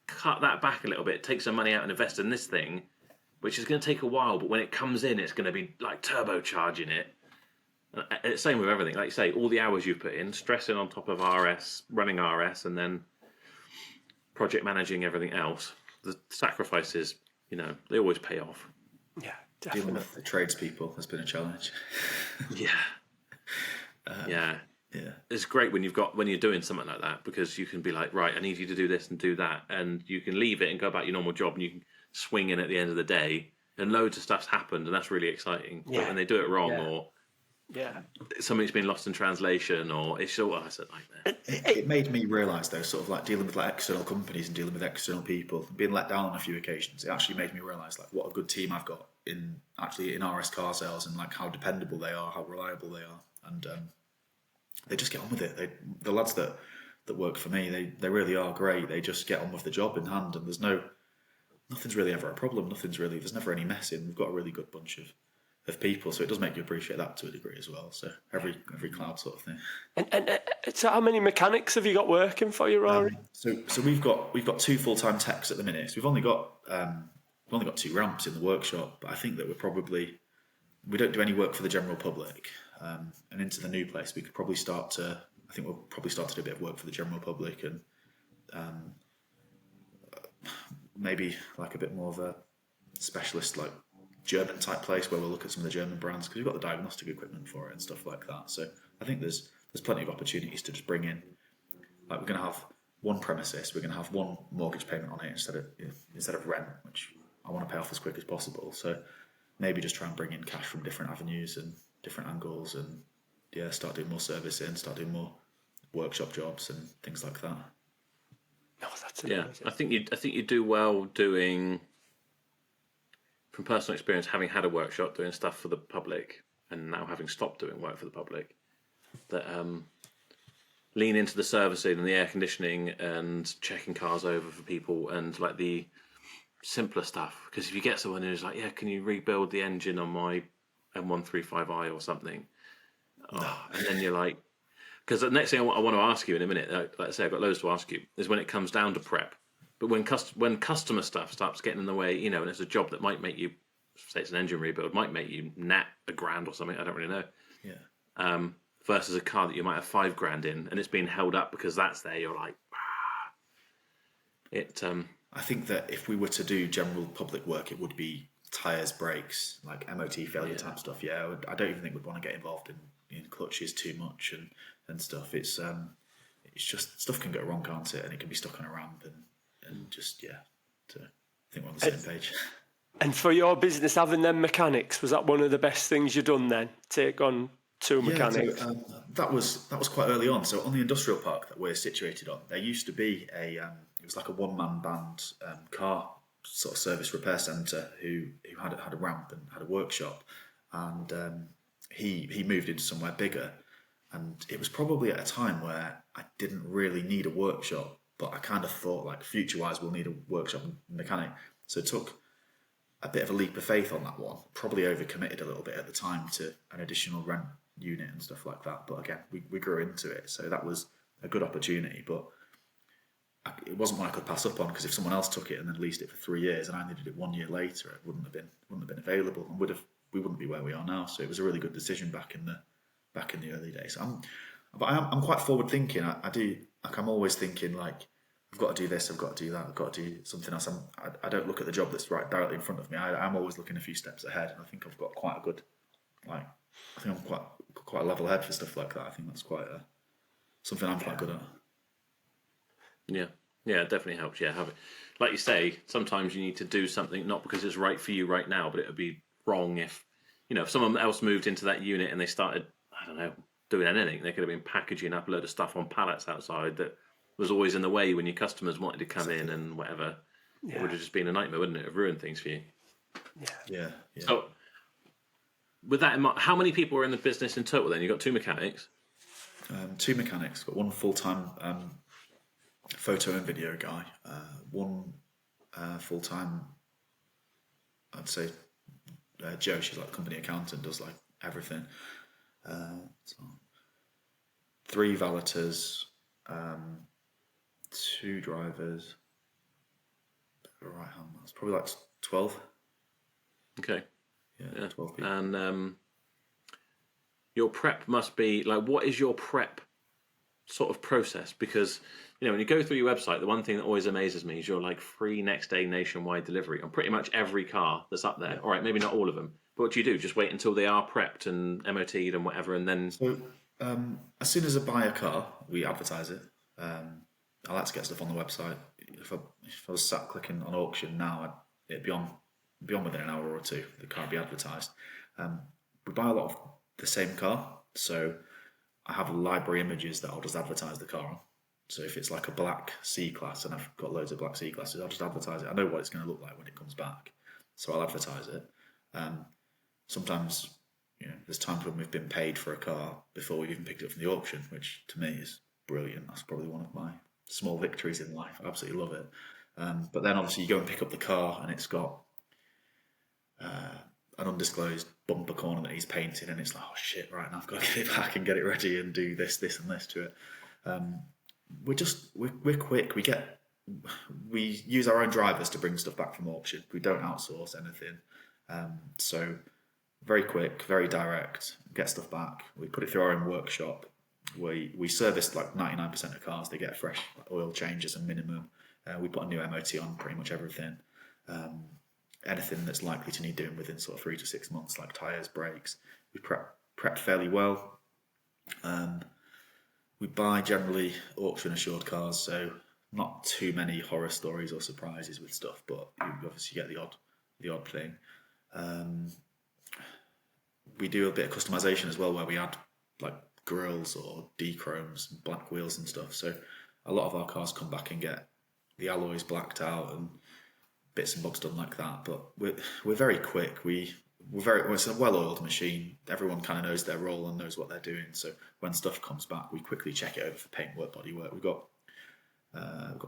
Speaker 1: cut that back a little bit, take some money out and invest in this thing, which is going to take a while, but when it comes in, it's going to be like turbocharging it. And same with everything, like you say, all the hours you've put in, stressing on top of RS, running RS, and then project managing everything else. The sacrifices, they always pay off.
Speaker 3: Yeah, definitely.
Speaker 2: Dealing with the tradespeople has been a challenge.
Speaker 1: Yeah. It's great when you're doing something like that, because you can be like, right, I need you to do this and do that, and you can leave it and go about your normal job, and you can swing in at the end of the day, and loads of stuff's happened, and that's really exciting. But when they do it wrong, or something's been lost in translation, or it's a nightmare.
Speaker 2: It made me realise though, sort of like dealing with like external companies and dealing with external people, being let down on a few occasions. It actually made me realise like what a good team I've got in RS car sales, and like how dependable they are, how reliable they are, and they just get on with it. The lads that work for me, they really are great. They just get on with the job in hand, and nothing's really ever a problem. There's never any messing. We've got a really good bunch of people, so it does make you appreciate that to a degree as well. So every cloud sort of thing.
Speaker 3: And so how many mechanics have you got working for you, Rory?
Speaker 2: So we've got 2 full-time techs at the minute. So we've only got 2 ramps in the workshop, but I think that we don't do any work for the general public. And into the new place, we'll probably start to do a bit of work for the general public, and maybe like a bit more of a specialist, like German type place where we'll look at some of the German brands, because we've got the diagnostic equipment for it and stuff like that. So I think there's plenty of opportunities to just bring in. Like, we're going to have one premises, we're going to have one mortgage payment on it instead of rent, which I want to pay off as quick as possible. So maybe just try and bring in cash from different avenues and different angles, and start doing more servicing, start doing more workshop jobs and things like that.
Speaker 3: Oh, that's amazing.
Speaker 1: I think you do well doing, from personal experience, having had a workshop doing stuff for the public, and now having stopped doing work for the public, that lean into the servicing and the air conditioning and checking cars over for people, and like the simpler stuff. Because if you get someone who's like, can you rebuild the engine on my M135i or something? And then you're like, because the next thing I want to ask you in a minute, like I say, I've got loads to ask you, is when it comes down to prep. But when customer stuff starts getting in the way, and it's a job that might make you, say it's an engine rebuild, might make you net $1,000 or something, I don't really know.
Speaker 2: Yeah.
Speaker 1: Versus a car that you might have $5,000 in, and it's being held up because that's there. You're like,
Speaker 2: I think that if we were to do general public work, it would be tyres, brakes, like MOT failure type stuff. I don't even think we'd want to get involved in clutches too much and stuff. It's just, stuff can go wrong, can't it? And it can be stuck on a ramp, and just I think we're on the same page.
Speaker 3: And for your business, having them mechanics, was that one of the best things you've done then? Take on two mechanics?
Speaker 2: So, that was quite early on. So on the industrial park that we're situated on, there used to be it was like a one-man band car sort of service repair centre who had a ramp and had a workshop, and he moved into somewhere bigger, and it was probably at a time where I didn't really need a workshop, but I kind of thought like future-wise we'll need a workshop and mechanic, so it took a bit of a leap of faith on that one. Probably overcommitted a little bit at the time to an additional rent unit and stuff like that. But again, we grew into it, so that was a good opportunity. But it wasn't one I could pass up on, because if someone else took it and then leased it for 3 years and I only did it 1 year later, it wouldn't have been available, and we wouldn't be where we are now. So it was a really good decision back in the early days. I'm quite forward thinking. I'm always thinking like, I've got to do this, I've got to do that, I've got to do something else. I don't look at the job that's right directly in front of me. I'm always looking a few steps ahead, and I think I've got quite a good, I think I'm quite a level head for stuff like that. I think that's quite something I'm quite good at.
Speaker 1: Yeah, it definitely helps. Yeah, have it. Like you say, sometimes you need to do something not because it's right for you right now, but it would be wrong if someone else moved into that unit and they started, I don't know, doing anything. They could have been packaging up a load of stuff on pallets outside that was always in the way when your customers wanted to come in and whatever. It would have just been a nightmare, wouldn't it? It would ruin things for you.
Speaker 2: Yeah.
Speaker 1: So, with that in mind, how many people are in the business in total then? You've got two mechanics?
Speaker 2: Two mechanics. Got one full-time photo and video guy. One full-time, I'd say, Jo. She's like the company accountant, does like everything. So 3 valeters, 2 drivers. Right hand. That's probably like 12.
Speaker 1: Okay.
Speaker 2: Yeah, 12 people.
Speaker 1: And your prep must be like, what is your prep sort of process? Because when you go through your website, the one thing that always amazes me is your like free next day nationwide delivery on pretty much every car that's up there. All right, maybe not all of them, but what do you do? Just wait until they are prepped and MOT'd and whatever, and then.
Speaker 2: So as soon as I buy a car, we advertise it. I like to get stuff on the website. If I was sat clicking on auction now, it'd be on within an hour or two. The car would be advertised. We buy a lot of the same car, so I have library images that I'll just advertise the car on. So if it's like a black C-Class and I've got loads of black C-Classes, I'll just advertise it. I know what it's going to look like when it comes back, so I'll advertise it. Sometimes, there's times when we've been paid for a car before we've even picked it up from the auction, which to me is brilliant. That's probably one of my small victories in life. I absolutely love it. But then obviously you go and pick up the car and it's got an undisclosed bumper corner that he's painted, and it's like, oh shit, right, now I've got to get it back and get it ready and do this and this to it. We're quick. We use our own drivers to bring stuff back from auction. We don't outsource anything. So very quick, very direct, get stuff back. We put it through our own workshop. We service like 99% of cars. They get fresh oil changes and minimum. We put a new MOT on pretty much everything. Anything that's likely to need doing within sort of 3 to 6 months, like tyres, brakes, we prep fairly well. We buy generally auction assured cars, so not too many horror stories or surprises with stuff, but you obviously get the odd thing. We do a bit of customization as well, where we add like grills or D-chromes, black wheels and stuff. So a lot of our cars come back and get the alloys blacked out and bits and bobs done like that. But we're very quick. It's a well-oiled machine. Everyone kind of knows their role and knows what they're doing. So when stuff comes back, we quickly check it over for paintwork, bodywork. We've got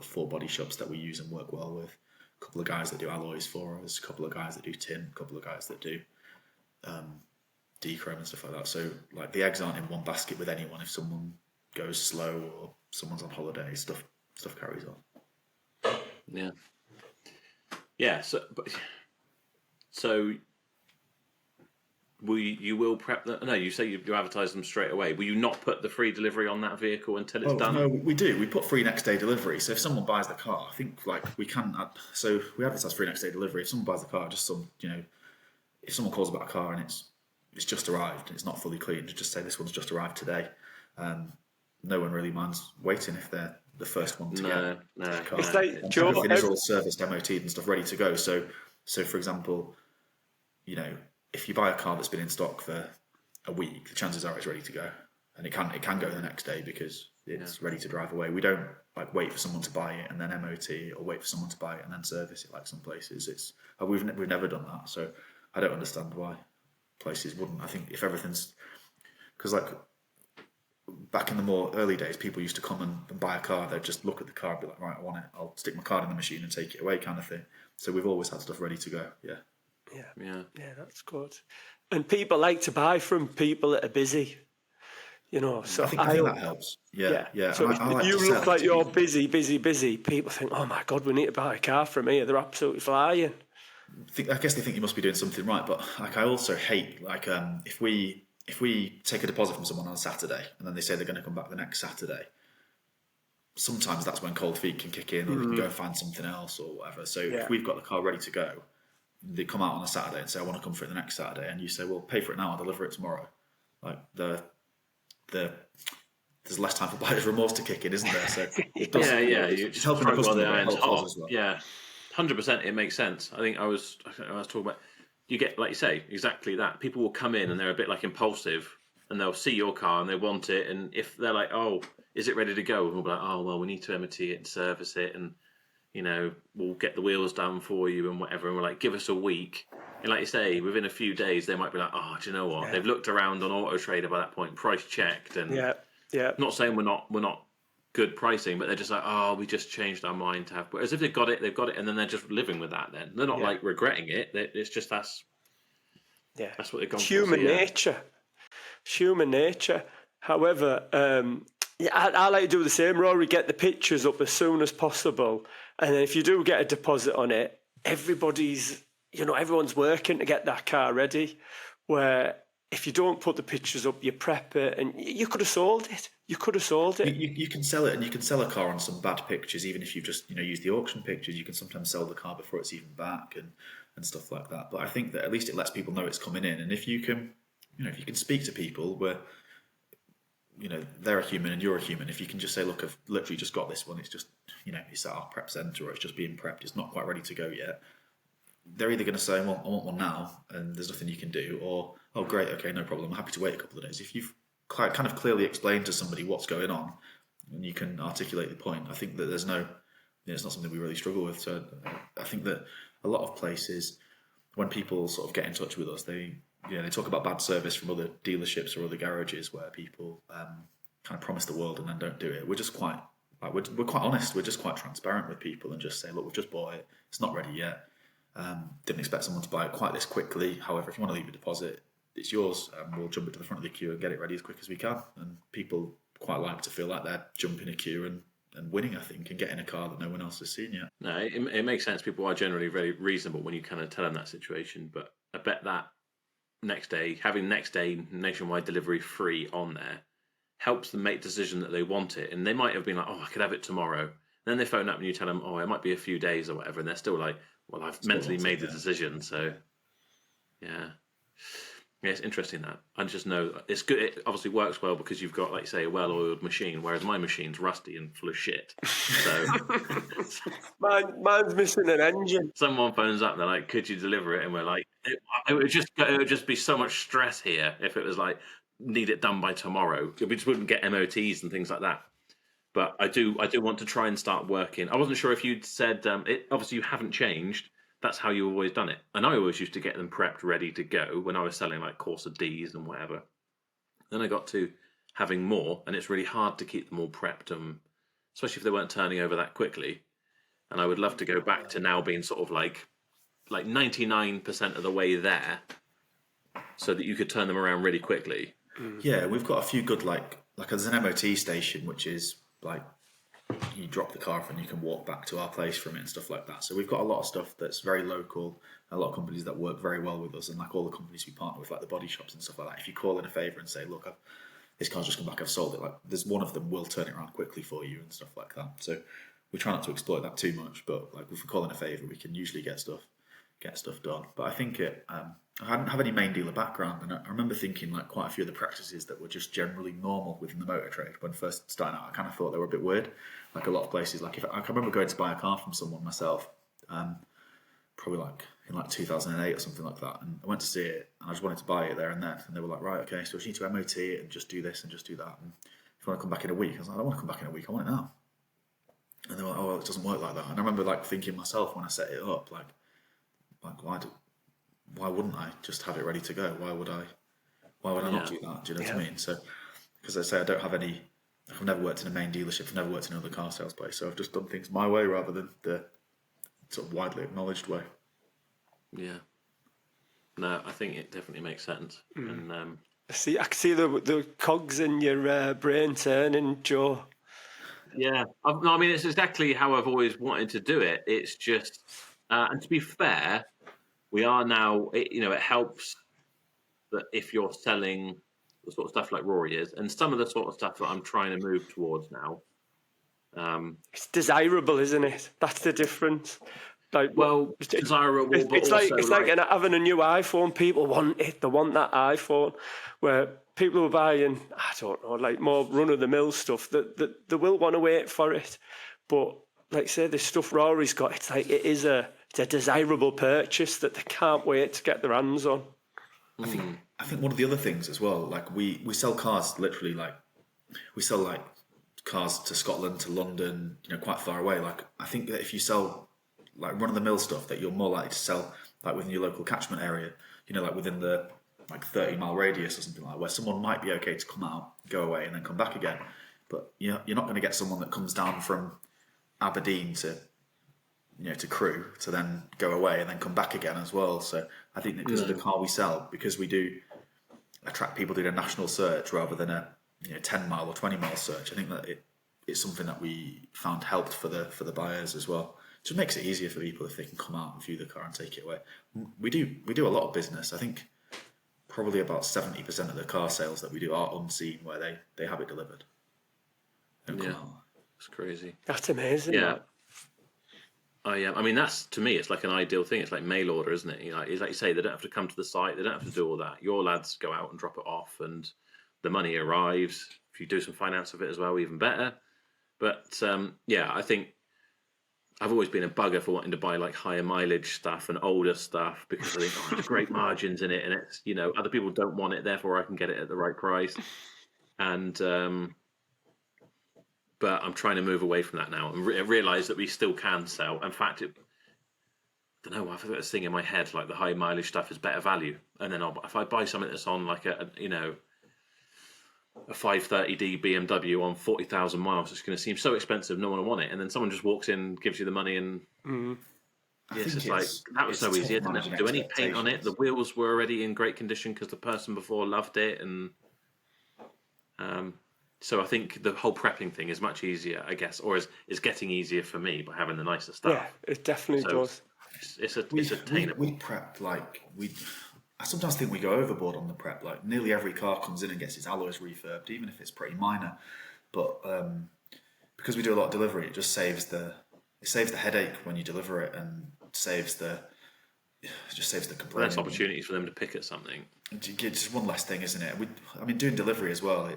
Speaker 2: 4 body shops that we use and work well with. A couple of guys that do alloys for us, a couple of guys that do tin, a couple of guys that do D-chrome and stuff like that. So like the eggs aren't in one basket with anyone. If someone goes slow or someone's on holiday, stuff carries on.
Speaker 1: Yeah. So you will prep them? No, you say you advertise them straight away. Will you not put the free delivery on that vehicle until it's done?
Speaker 2: No, we do. We put free next day delivery. So if someone buys the car, I think like we can. So we advertise free next day delivery. If someone buys the car, if someone calls about a car and it's just arrived and it's not fully clean, just say this one's just arrived today. No one really minds waiting if they're the first one to get the car.
Speaker 3: It's like,
Speaker 2: everything is all serviced, MOT'd and stuff ready to go. So So, for example, you know, if you buy a car that's been in stock for a week, the chances are it's ready to go, and it can go the next day because it's ready to drive away. We don't like wait for someone to buy it and then MOT, or wait for someone to buy it and then service it like some places. We've never done that, so I don't understand why places wouldn't. I think if everything's, because like back in the more early days, people used to come and buy a car. They'd just look at the car and be like, right, I want it. I'll stick my card in the machine and take it away, kind of thing. So we've always had stuff ready to go.
Speaker 3: Yeah, that's good. And people like to buy from people that are busy. You know, so
Speaker 2: I think that helps. Yeah.
Speaker 3: So
Speaker 2: I like
Speaker 3: if you
Speaker 2: to
Speaker 3: look
Speaker 2: sell
Speaker 3: like
Speaker 2: to
Speaker 3: you're
Speaker 2: people.
Speaker 3: busy, people think, oh my God, we need to buy a car from here. They're absolutely flying.
Speaker 2: I guess they think you must be doing something right, but like I also hate if we take a deposit from someone on a Saturday and then they say they're going to come back the next Saturday. Sometimes that's when cold feet can kick in, or they can go and find something else or whatever. So if we've got the car ready to go, they come out on a Saturday and say, I want to come for it the next Saturday, and you say, well, pay for it now, I'll deliver it tomorrow. Like there's less time for buyer's remorse to kick in, isn't there? So
Speaker 1: it's
Speaker 2: helping the customer, but it helps us
Speaker 1: hot.
Speaker 2: as well.
Speaker 1: Yeah, 100%. It makes sense. I think I was talking about. You get, like you say, exactly that. People will come in and they're a bit like impulsive, and they'll see your car and they want it, and if they're like, oh, is it ready to go? And we'll be like, oh, well, we need to MOT it and service it, and we'll get the wheels done for you and whatever. And we're like, give us a week. And like you say, within a few days, they might be like, oh, do you know what? Yeah. They've looked around on AutoTrader by that point, price checked, and not saying we're not good pricing, but they're just like, oh, we just changed our mind to have. As if they've got it, and then they're just living with that. Then they're not like regretting it. It's just that's what they've gone.
Speaker 3: Human nature. Human nature. However, I like to do the same, Rory. Get the pictures up as soon as possible, and then if you do get a deposit on it, everyone's working to get that car ready. Where if you don't put the pictures up, you prep it, and you could have sold it. You can sell it, and you can sell a car on some bad pictures, even if you've just used the auction pictures. You can sometimes sell the car before it's even back and stuff like that. But I think that at least it lets people know it's coming in, and if you can speak to people where they're a human and you're a human. If you can just say, look, I've literally just got this one. It's just it's at our prep centre, or it's just being prepped. It's not quite ready to go yet. They're either going to say, well, I want one now, and there's nothing you can do, or, oh, great, okay, no problem, I'm happy to wait a couple of days. If you've kind of clearly explained to somebody what's going on, and you can articulate the point, I think that there's it's not something we really struggle with. So I think that a lot of places, when people sort of get in touch with us, they talk about bad service from other dealerships or other garages where people kind of promise the world and then don't do it. We're just quite we're quite honest. We're just quite transparent with people and just say, look, we've just bought it. It's not ready yet. Didn't expect someone to buy it quite this quickly. However, if you want to leave a deposit, it's yours, and we'll jump into the front of the queue and get it ready as quick as we can. And people quite like to feel like they're jumping a queue and winning, I think, and getting a car that no one else has seen yet.
Speaker 1: No, it makes sense. People are generally very reasonable when you kind of tell them that situation. But I bet that having next day nationwide delivery free on there helps them make the decision that they want it. And they might have been like, oh, I could have it tomorrow. And then they phone up and you tell them, oh, it might be a few days or whatever. And they're still like, well, I've mentally made the decision. So, yeah, it's interesting that. I just know it's good. It obviously works well because you've got, like, say, a well-oiled machine, whereas my machine's rusty and full of shit. So
Speaker 3: mine's missing an engine.
Speaker 1: Someone phones up and they're like, could you deliver it? And we're like, it would just be so much stress here if it was like, need it done by tomorrow. We just wouldn't get MOTs and things like that. But I do want to try and start working. I wasn't sure if you'd said obviously you haven't changed. That's how you've always done it. And I always used to get them prepped, ready to go when I was selling like Corsa Ds and whatever. Then I got to having more, and it's really hard to keep them all prepped, especially if they weren't turning over that quickly. And I would love to go back to now being sort of like 99% of the way there, so that you could turn them around really quickly.
Speaker 2: Yeah, we've got a few good like there's an MOT station which is like you drop the car off and you can walk back to our place from it and stuff like that. So we've got a lot of stuff that's very local, a lot of companies that work very well with us, and like all the companies we partner with, like the body shops and stuff like that. If you call in a favour and say, look, this car's just come back, I've sold it, like there's one of them will turn it around quickly for you and stuff like that. So we try not to exploit that too much, but like if we call in a favour, we can usually get stuff done. But I think I hadn't have any main dealer background, and I remember thinking like quite a few of the practices that were just generally normal within the motor trade when first starting out. I kind of thought they were a bit weird. Like a lot of places, like I remember going to buy a car from someone myself, probably like in like 2008 or something like that. And I went to see it, and I just wanted to buy it there and then. And they were like, right, okay, so you need to MOT it and just do this and just do that. And if you want to come back in a week, I was like, I don't want to come back in a week. I want it now. And they were like, oh, well, it doesn't work like that. And I remember like thinking myself when I set it up, like why wouldn't I just have it ready to go? Why would I not do that? Do you know what I mean? So, because I say I don't have any. I've never worked in a main dealership. I've never worked in another car sales place. So I've just done things my way rather than the sort of widely acknowledged way.
Speaker 1: Yeah. No, I think it definitely makes sense. And
Speaker 3: I can see the cogs in your brain turning, Joe.
Speaker 1: yeah, I mean, it's exactly how I've always wanted to do it. It's just, and to be fair, we are now. It helps that if you're selling the sort of stuff like Rory is, and some of the sort of stuff that I'm trying to move towards now.
Speaker 3: It's desirable, isn't it? That's the difference. Like,
Speaker 1: desirable.
Speaker 3: It's like having a new iPhone. People want it. They want that iPhone. Where people are buying, I don't know, like more run of the mill stuff. That they will want to wait for it. But like say, the stuff Rory's got, it's like it's a desirable purchase that they can't wait to get their hands on.
Speaker 2: I think one of the other things as well, like we sell cars literally, like we sell like cars to Scotland, to London, quite far away. Like I think that if you sell like run of the mill stuff, that you're more likely to sell like within your local catchment area, like within the like 30-mile radius or something like that, where someone might be okay to come out, go away, and then come back again. But you're not going to get someone that comes down from Aberdeen to to Crewe to then go away and then come back again as well. So I think that because of the car we sell, because we do attract people doing a national search rather than a 10-mile or 20-mile search, I think that it's something that we found helped for the buyers as well. It just makes it easier for people if they can come out and view the car and take it away. We do a lot of business. I think probably about 70% of the car sales that we do are unseen, where they have it delivered.
Speaker 1: It's crazy.
Speaker 3: That's amazing.
Speaker 1: Yeah. I mean, that's, to me, it's like an ideal thing. It's like mail order, isn't it? It's like you say, they don't have to come to the site. They don't have to do all that. Your lads go out and drop it off, and the money arrives. If you do some finance of it as well, even better. But I think I've always been a bugger for wanting to buy like higher mileage stuff and older stuff, because I think there's great margins in it, and it's other people don't want it, therefore I can get it at the right price. And but I'm trying to move away from that now and realise that we still can sell. In fact, I don't know, I've got this thing in my head, like the high mileage stuff is better value. And then if I buy something that's on like a 530D BMW on 40,000 miles, it's going to seem so expensive, no one will want it. And then someone just walks in, gives you the money, and it's just like, that was so easy. I didn't have to do any paint on it. The wheels were already in great condition because the person before loved it. And so I think the whole prepping thing is much easier, I guess, or is getting easier for me by having the nicer stuff.
Speaker 3: Yeah, it definitely does.
Speaker 1: It's attainable.
Speaker 2: We prep like I sometimes think we go overboard on the prep. Like nearly every car comes in and gets its alloys refurbed, even if it's pretty minor. But because we do a lot of delivery, it just saves the headache when you deliver it, and saves the complaining.
Speaker 1: Less opportunities for them to pick at something.
Speaker 2: Just one less thing, isn't it? Doing delivery as well.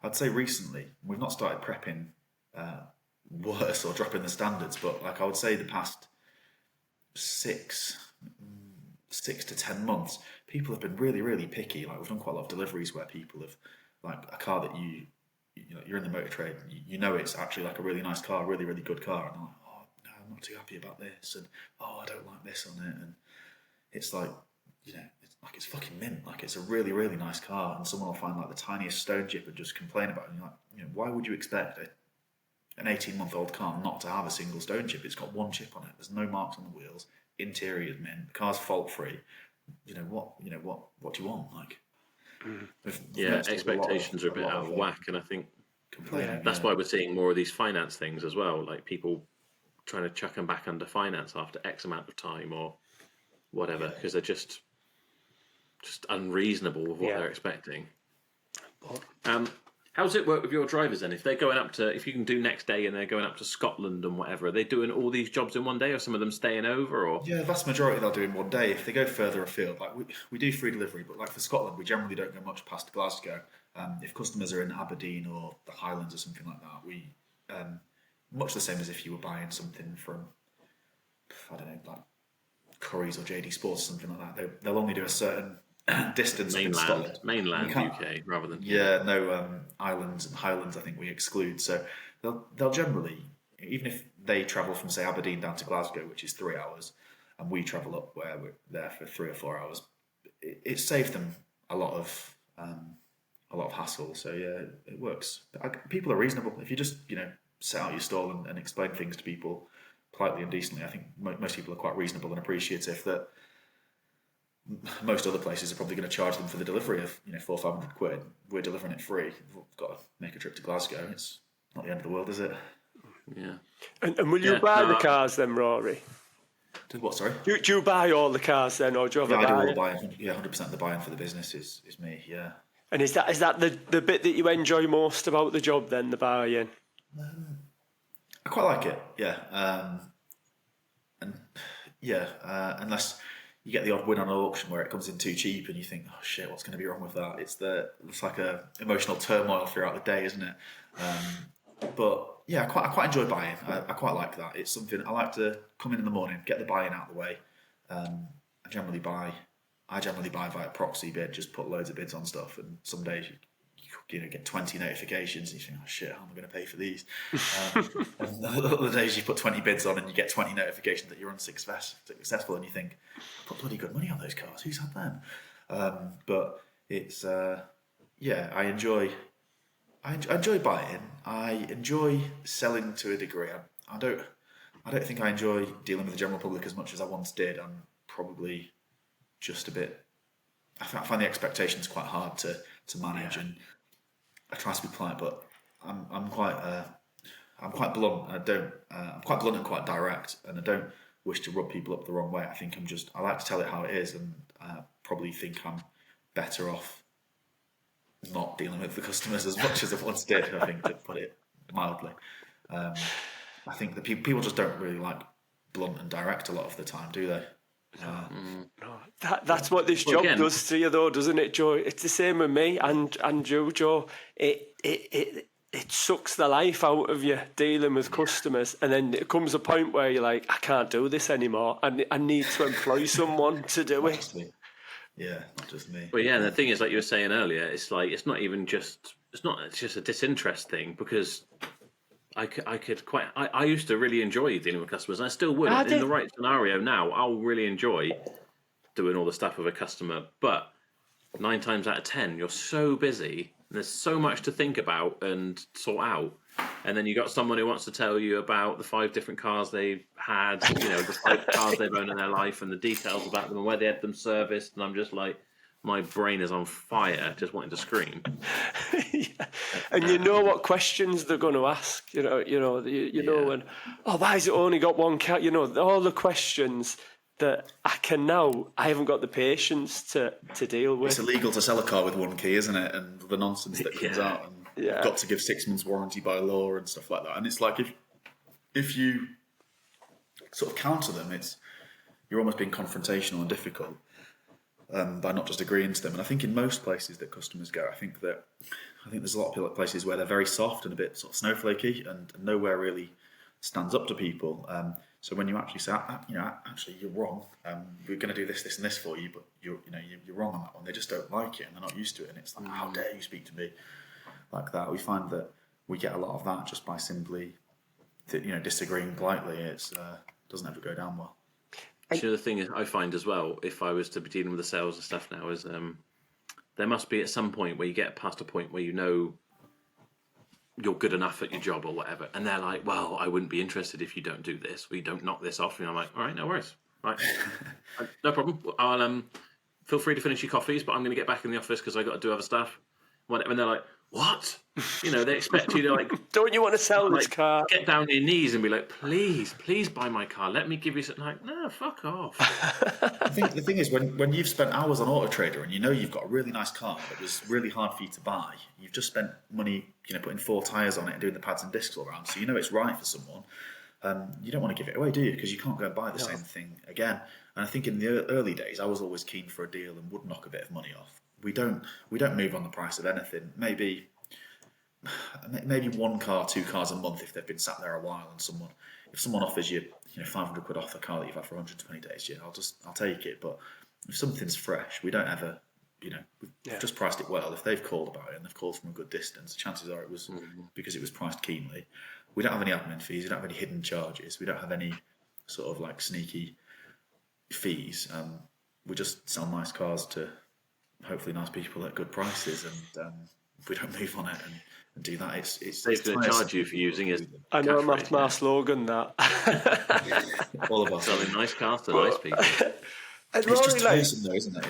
Speaker 2: I'd say recently we've not started prepping worse or dropping the standards, but like I would say the past 6 to 10 months, people have been really, really picky. Like we've done quite a lot of deliveries where people have, like a car that you're in the motor trade, it's actually like a really nice car, really, really good car, and I'm like, oh no, I'm not too happy about this, and oh, I don't like this on it, and it's like, it's fucking mint. Like it's a really, really nice car, and someone will find like the tiniest stone chip and just complain about it. And you're like, why would you expect an 18-month-old car not to have a single stone chip? It's got one chip on it. There's no marks on the wheels. Interior's mint. The car's fault free. What do you want? Like,
Speaker 1: expectations are a bit out of whack, and I think that's why we're seeing more of these finance things as well. Like people trying to chuck them back under finance after X amount of time or whatever, because they're just unreasonable with what they're expecting. How does it work with your drivers then? If they're going up to, if you can do next day and they're going up to Scotland and whatever, are they doing all these jobs in one day, or some of them staying over? Or
Speaker 2: the vast majority they'll do in one day. If they go further afield, like we do free delivery, but like for Scotland, we generally don't go much past Glasgow. If customers are in Aberdeen or the Highlands or something like that, we much the same as if you were buying something from, I don't know, like Currys or JD Sports or something like that. They'll only do a certain distance up in Scotland.
Speaker 1: Mainland
Speaker 2: You can't-
Speaker 1: UK rather than
Speaker 2: Yeah, no islands and highlands. I think we exclude. So they'll generally, even if they travel from say Aberdeen down to Glasgow, which is 3 hours, and we travel up where we're there for 3 or 4 hours, it saved them a lot of hassle. So yeah, it works. People are reasonable. If you just set out your stall and explain things to people politely and decently, I think most people are quite reasonable and appreciative that most other places are probably going to charge them for the delivery of 400 or 500 quid. We're delivering it free. We've got to make a trip to Glasgow. It's not the end of the world, is it?
Speaker 1: Yeah.
Speaker 3: And will you buy the cars then, Rory?
Speaker 2: What, sorry?
Speaker 3: Do you buy all the cars then, or do you have a
Speaker 2: I do all
Speaker 3: buyer?
Speaker 2: the buying. Yeah, 100% of the buying for the business is me, yeah.
Speaker 3: And is that the bit that you enjoy most about the job then, the buying?
Speaker 2: I quite like it, yeah. Unless you get the odd win on an auction where it comes in too cheap and you think, oh shit, what's going to be wrong with that? It's like a emotional turmoil throughout the day, isn't it? But yeah, I quite enjoy buying. I quite like that. It's something I like to come in the morning, get the buying out of the way. I generally buy via proxy bid, just put loads of bids on stuff, and some days you get 20 notifications and you think, oh shit, how am I going to pay for these? And other days you put 20 bids on and you get 20 notifications that you're unsuccessful, and you think, I put bloody good money on those cars, who's had them? But it's I enjoy buying. I enjoy selling to a degree. I don't think I enjoy dealing with the general public as much as I once did. I'm probably just a bit. I find the expectations quite hard to manage, and I try to be polite, but I'm quite blunt. I'm quite blunt and quite direct, and I don't wish to rub people up the wrong way. I think I like to tell it how it is, and I probably think I'm better off not dealing with the customers as much as I once did. I think, to put it mildly. I think that people just don't really like blunt and direct a lot of the time, do they?
Speaker 3: That's what this job does to you, though, doesn't it, Joe? It's the same with me and you, Joe. It sucks the life out of you dealing with customers, and then it comes a point where you're like, I can't do this anymore. I need to employ someone to do it.
Speaker 2: Yeah, not just me.
Speaker 1: But yeah, the thing is, like you were saying earlier, it's like it's just a disinterest thing, because I used to really enjoy dealing with customers, and I still would. In the right scenario now, I'll really enjoy doing all the stuff with a customer. But 9 times out of 10, you're so busy, and there's so much to think about and sort out. And then you got someone who wants to tell you about the 5 different cars they've had, the 5 cars they've owned in their life, and the details about them and where they had them serviced. And I'm just like, my brain is on fire, just wanting to scream.
Speaker 3: Yeah. And you know what questions they're going to ask. You know, and why has it only got one car? All the questions that I haven't got the patience to deal with.
Speaker 2: It's illegal to sell a car with one key, isn't it? And the nonsense that comes out, and you've got to give 6 months warranty by law and stuff like that. And it's like, if you sort of counter them, you're almost being confrontational and difficult by not just agreeing to them. And I think in most places that customers go, I think there's a lot of places where they're very soft and a bit sort of snowflakey, and nowhere really stands up to people. So when you actually say, actually you're wrong, we're going to do this, this, and this for you, but you're wrong on that one. They just don't like it, and they're not used to it. And it's like, how dare you speak to me like that? We find that we get a lot of that just by simply, disagreeing politely. It doesn't ever go down well.
Speaker 1: The thing is, I find as well, if I was to be dealing with the sales and stuff now, is there must be at some point where you get past a point where you're good enough at your job or whatever, and they're like, well, I wouldn't be interested if you don't do this, or you don't knock this off. And I'm like, all right, no worries, right, no problem. I'll feel free to finish your coffees, but I'm going to get back in the office because I got to do other stuff. Whatever. And they're like, what? They expect you to like,
Speaker 3: don't you want to sell this car?
Speaker 1: Get down on your knees and be like, please buy my car. Let me give you something. Like, no, fuck off.
Speaker 2: I think the thing is, when you've spent hours on AutoTrader and you've got a really nice car that was really hard for you to buy, you've just spent money, putting 4 tyres on it and doing the pads and discs all around, so it's right for someone. You don't want to give it away, do you? Because you can't go and buy the same thing again. And I think in the early days, I was always keen for a deal and would knock a bit of money off. We don't move on the price of anything. Maybe maybe one car, 2 cars a month if they've been sat there a while, and if someone offers you, 500 quid off a car that you've had for 120 days, yeah, I'll take it. But if something's fresh, we don't ever, we've just priced it well. If they've called about it and they've called from a good distance, chances are it was because it was priced keenly. We don't have any admin fees. We don't have any hidden charges. We don't have any sort of like sneaky fees. We just sell nice cars to hopefully nice people at good prices, and we don't move on it and do that.
Speaker 1: They're going to charge you for using it.
Speaker 3: I know my slogan that.
Speaker 2: All of us
Speaker 1: selling nice cars to nice people.
Speaker 3: And
Speaker 2: it's
Speaker 3: Rory,
Speaker 2: just awesome though, isn't it?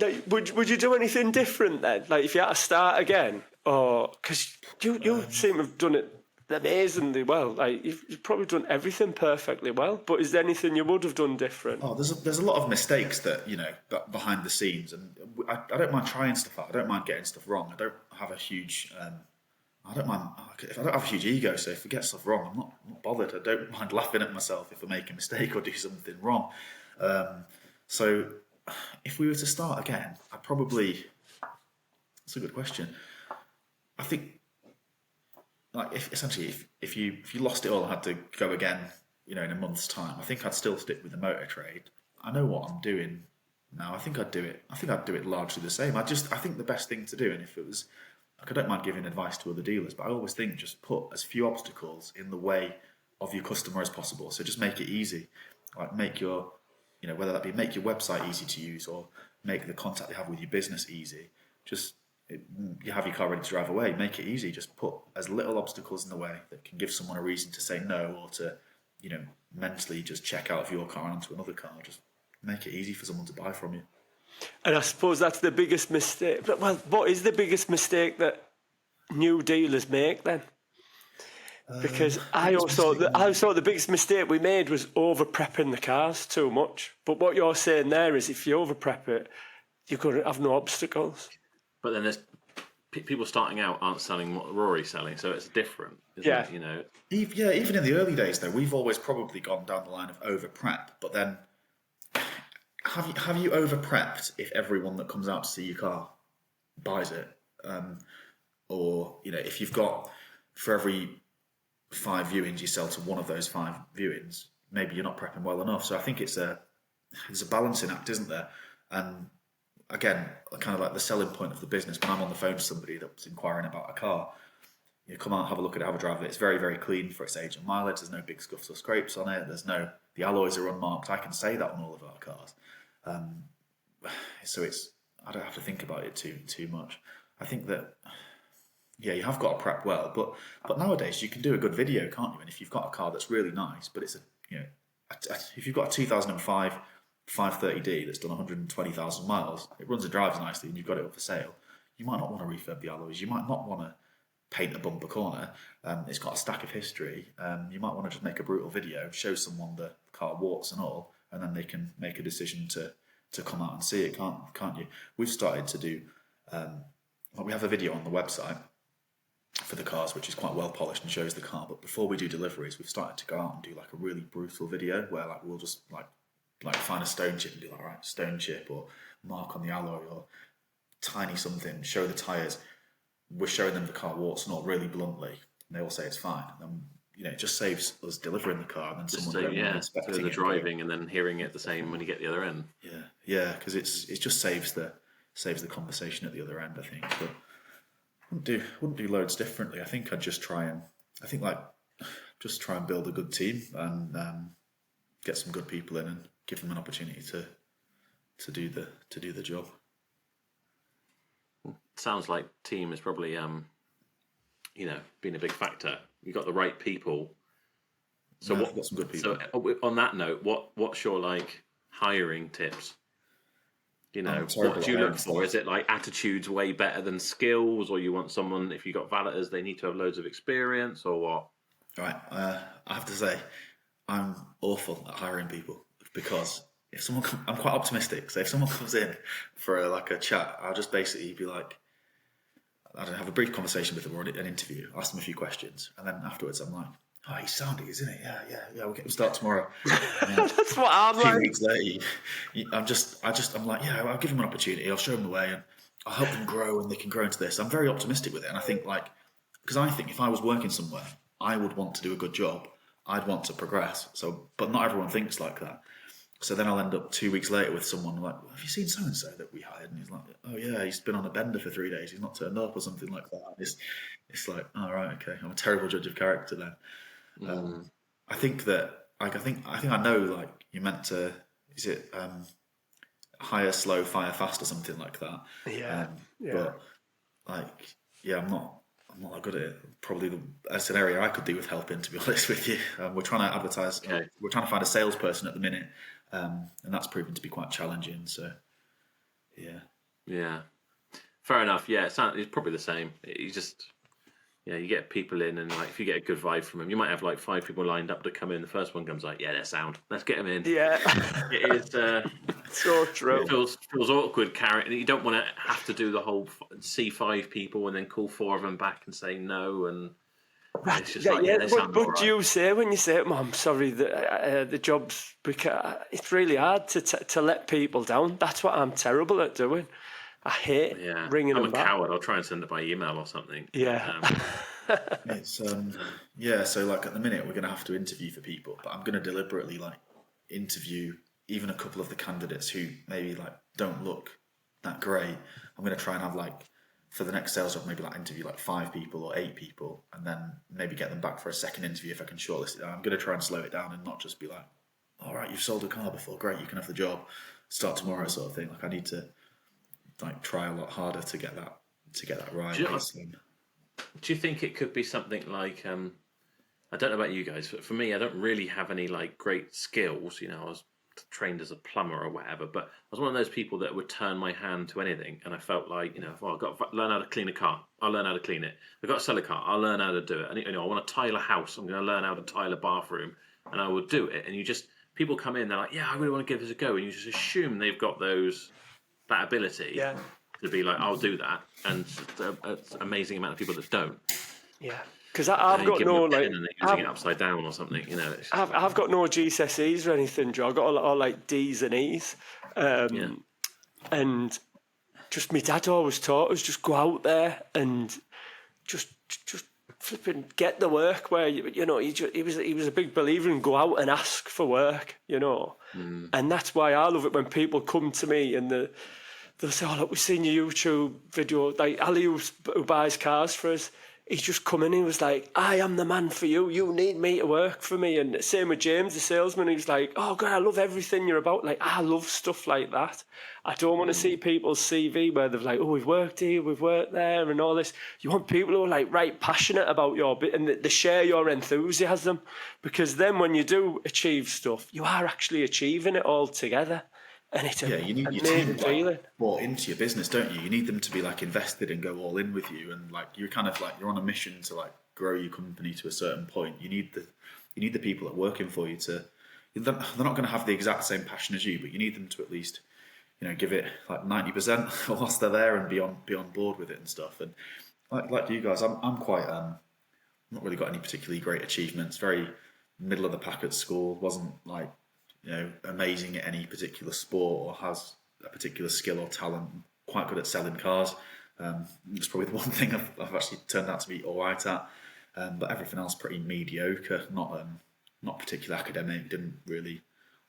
Speaker 2: Yeah.
Speaker 3: Would you do anything different then? Like if you had to start again, or because you seem to have done it amazingly well. Like you've probably done everything perfectly well. But is there anything you would have done different?
Speaker 2: Oh, there's a lot of mistakes that behind the scenes, and I don't mind trying stuff out. I don't mind getting stuff wrong. I don't have a huge I don't have a huge ego, so if I get stuff wrong, I'm not bothered. I don't mind laughing at myself if I make a mistake or do something wrong. So if we were to start again, that's a good question. I think like if you lost it all and had to go again, in a month's time, I think I'd still stick with the motor trade. I know what I'm doing now. I think I'd do it largely the same. I think the best thing to do, and if it was, like, I don't mind giving advice to other dealers, but I always think just put as few obstacles in the way of your customer as possible. So just make it easy. Like make your, whether that be make your website easy to use or make the contact you have with your business easy. You have your car ready to drive away, make it easy. Just put as little obstacles in the way that can give someone a reason to say no or to, mentally just check out of your car and onto another car. Just make it easy for someone to buy from you.
Speaker 3: And I suppose that's the biggest mistake. But what is the biggest mistake that new dealers make then? Because I thought the biggest mistake we made was over prepping the cars too much. But what you're saying there is if you over prep it, you're going to have no obstacles.
Speaker 1: But then there's people starting out aren't selling what Rory's selling, so it's different, isn't it?
Speaker 2: Even in the early days though, we've always probably gone down the line of over prep. But then, have you over prepped if everyone that comes out to see your car buys it, or if you've got for every 5 viewings you sell to one of those 5 viewings, maybe you're not prepping well enough. So I think there's a balancing act, isn't there? And again, kind of like the selling point of the business, when I'm on the phone to somebody that's inquiring about a car, you come out, have a look at it, have a drive of it. It's very, very clean for its age and mileage. There's no big scuffs or scrapes on it. The alloys are unmarked. I can say that on all of our cars. So I don't have to think about it too much. I think that, you have got to prep well, but nowadays you can do a good video, can't you? And if you've got a car that's really nice, but it's if you've got a 2005 530D that's done 120,000 miles, it runs and drives nicely, and you've got it up for sale, you might not want to refurb the alloys. You might not want to paint a bumper corner. It's got a stack of history. You might want to just make a brutal video, show someone the car warts and all, and then they can make a decision to come out and see it, can't you? We've started to do, we have a video on the website for the cars, which is quite well polished and shows the car. But before we do deliveries, we've started to go out and do like a really brutal video where like we'll just like find a stone chip and do like, right, stone chip or mark on the alloy or tiny something, show the tyres. We're showing them the car warts and all really bluntly, and they all say it's fine. And it just saves us delivering the car and then someone
Speaker 1: inspecting the driving and then hearing it the same when you get the other end.
Speaker 2: Yeah, because it just saves the conversation at the other end, I think. But wouldn't do loads differently. I think I'd just try and build a good team and get some good people in and give them an opportunity to do the job.
Speaker 1: Sounds like team is probably been a big factor. You got the right people. So
Speaker 2: I've got some good people.
Speaker 1: So on that note, what's your hiring tips? What do you look for? Is it like attitude's way better than skills, or you want someone, if you got valeters, they need to have loads of experience, or what?
Speaker 2: Right. I have to say, I'm awful at hiring people because if someone, I'm quite optimistic. So if someone comes in for a chat, I'll just basically be like, I don't know, have a brief conversation with them or an interview, ask them a few questions, and then afterwards I'm like, oh, he's sounding, isn't he? Yeah. We'll start tomorrow.
Speaker 3: That's what I'm like.
Speaker 2: 2 weeks later, I'm like, yeah, I'll give them an opportunity. I'll show them the way, and I'll help them grow, and they can grow into this. I'm very optimistic with it, and I think because I think if I was working somewhere, I would want to do a good job. I'd want to progress. So, but not everyone thinks like that. So then I'll end up 2 weeks later with someone like, have you seen so and so that we hired? And he's like, oh yeah, he's been on a bender for 3 days. He's not turned up or something like that. It's like, oh right, okay, I'm a terrible judge of character then. I think that like I think I know like you meant to. Is it hire slow, fire fast or something like that?
Speaker 3: Yeah.
Speaker 2: But like, yeah, I'm not that good at it. Probably that's an area I could do with help in, to be honest with you. We're trying to advertise.
Speaker 1: Okay.
Speaker 2: We're trying to find a salesperson at the minute, and that's proven to be quite challenging. So, yeah.
Speaker 1: Yeah. Fair enough. Yeah, it's probably the same. You just, you get people in, and like if you get a good vibe from them, you might have like 5 people lined up to come in. The first one comes like, yeah, they're sound. Let's get them in.
Speaker 3: Yeah.
Speaker 1: It is.
Speaker 3: So true.
Speaker 1: It feels awkward carrying. You don't want to have to do the whole see 5 people and then call 4 of them back and say no, and it's just they sound all
Speaker 3: But
Speaker 1: right.
Speaker 3: do you say when you say, "Mum, sorry, the job's because it's really hard to let people down." That's what I'm terrible at doing. I hate ringing
Speaker 1: I'm
Speaker 3: them
Speaker 1: a
Speaker 3: back.
Speaker 1: coward. I'll try and send it by email or something.
Speaker 3: Yeah.
Speaker 2: It's so like at the minute we're going to have to interview for people, but I'm going to deliberately like interview even a couple of the candidates who maybe like don't look that great. I'm going to try and have like for the next sales job maybe like interview like 5 people or 8 people, and then maybe get them back for a second interview if I can shortlist it. I'm going to try and slow it down and not just be like, all right, you've sold a car before, great, you can have the job, start tomorrow sort of thing. Like I need to like try a lot harder to get that right.
Speaker 1: Do you think it could be something like I don't know about you guys, but for me, I don't really have any like great skills. I was trained as a plumber or whatever, but I was one of those people that would turn my hand to anything, and I felt like if I've got to learn how to clean a car, I'll learn how to clean it. I've got to sell a car, I'll learn how to do it. And I want to tile a house, I'm going to learn how to tile a bathroom, and I will do it. And people come in, they're like, yeah, I really want to give this a go, and you just assume they've got that ability.
Speaker 3: Yeah.
Speaker 1: To be like, I'll do that, and it's an amazing amount of people that don't.
Speaker 3: Yeah. Because I've got
Speaker 1: give
Speaker 3: no
Speaker 1: them a pen
Speaker 3: like
Speaker 1: and they're using it upside down or something. It's just
Speaker 3: I've got no GCSEs or anything, Joe. I've got all like D's and E's. And just my dad always taught us just go out there and just flipping get the work where he was a big believer in go out and ask for work, and that's why I love it when people come to me and they'll say, oh look, we've seen your YouTube video, like Ali who buys cars for us. He's just come in and he was like, I am the man for you. You need me to work for me. And same with James, the salesman. He was like, oh, God, I love everything you're about. Like, I love stuff like that. I don't want to see people's CV where they're like, oh, we've worked here, we've worked there and all this. You want people who are like right passionate about your bit and they share your enthusiasm. Because then when you do achieve stuff, you are actually achieving it all together. And it's
Speaker 2: you need your team bought into your business, don't you? You need them to be like invested and go all in with you, and like you're kind of like you're on a mission to like grow your company to a certain point. You need the people that are working for you to. They're not going to have the exact same passion as you, but you need them to at least give it like 90% whilst they're there and be on board with it and stuff. And like you guys, I'm quite not really got any particularly great achievements. Very middle of the pack at school. Wasn't like amazing at any particular sport or has a particular skill or talent. Quite good at selling cars. It's probably the one thing I've actually turned out to be all right at. But everything else pretty mediocre. Not particularly academic. I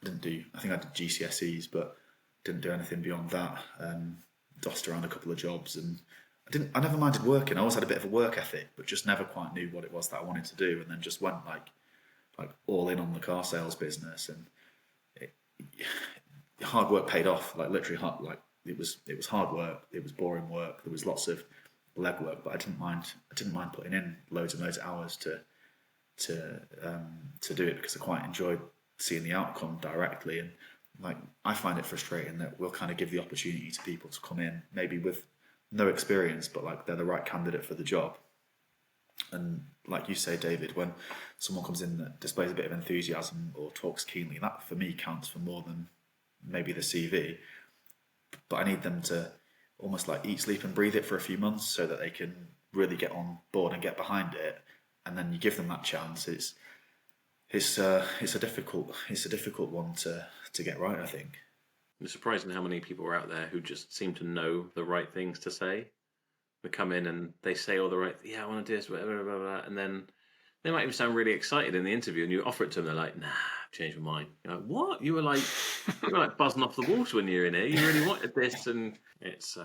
Speaker 2: think I did GCSEs, but didn't do anything beyond that. Dossed around a couple of jobs, and I never minded working. I always had a bit of a work ethic, but just never quite knew what it was that I wanted to do, and then just went like all in on the car sales business. And hard work paid off. Like literally hard. Like it was hard work. It was boring work. There was lots of leg work, but I didn't mind putting in loads and loads of hours to do it because I quite enjoyed seeing the outcome directly. And like I find it frustrating that we'll kind of give the opportunity to people to come in maybe with no experience, but like they're the right candidate for the job. And like you say, David, when someone comes in that displays a bit of enthusiasm or talks keenly, that for me counts for more than maybe the CV. But I need them to almost like eat, sleep and breathe it for a few months so that they can really get on board and get behind it. And then you give them that chance. It's a difficult one to get right, I think.
Speaker 1: It's surprising how many people are out there who just seem to know the right things to say. They come in and they say all the right, yeah, I want to do this, whatever, blah, blah, blah, and then they might even sound really excited in the interview, and you offer it to them, they're like, nah, I've changed my mind. You're like, what? You were like buzzing off the walls when you were in here. You really wanted this, and it's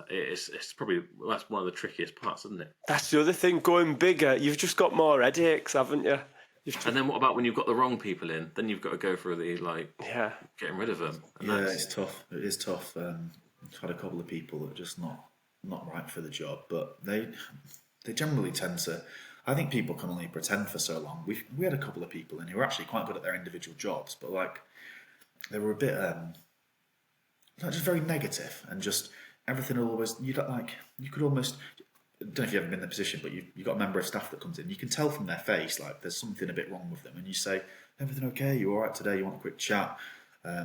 Speaker 1: probably that's one of the trickiest parts, isn't it?
Speaker 3: That's the other thing. Going bigger, you've just got more headaches, haven't you?
Speaker 1: And then what about when you've got the wrong people in? Then you've got to go through the
Speaker 3: Yeah.
Speaker 1: getting rid of them. And
Speaker 2: Yeah, it's tough. It is tough. I've had a couple of people that are just not right for the job, but they generally tend to. I think people can only pretend for so long. We had a couple of people in who were actually quite good at their individual jobs, but like they were a bit just very negative, and just everything will always you could almost. I don't know if you've ever been in that position, but you got a member of staff that comes in. You can tell from their face like there's something a bit wrong with them, and you say, "Everything okay? You all right today? You want a quick chat?" Oh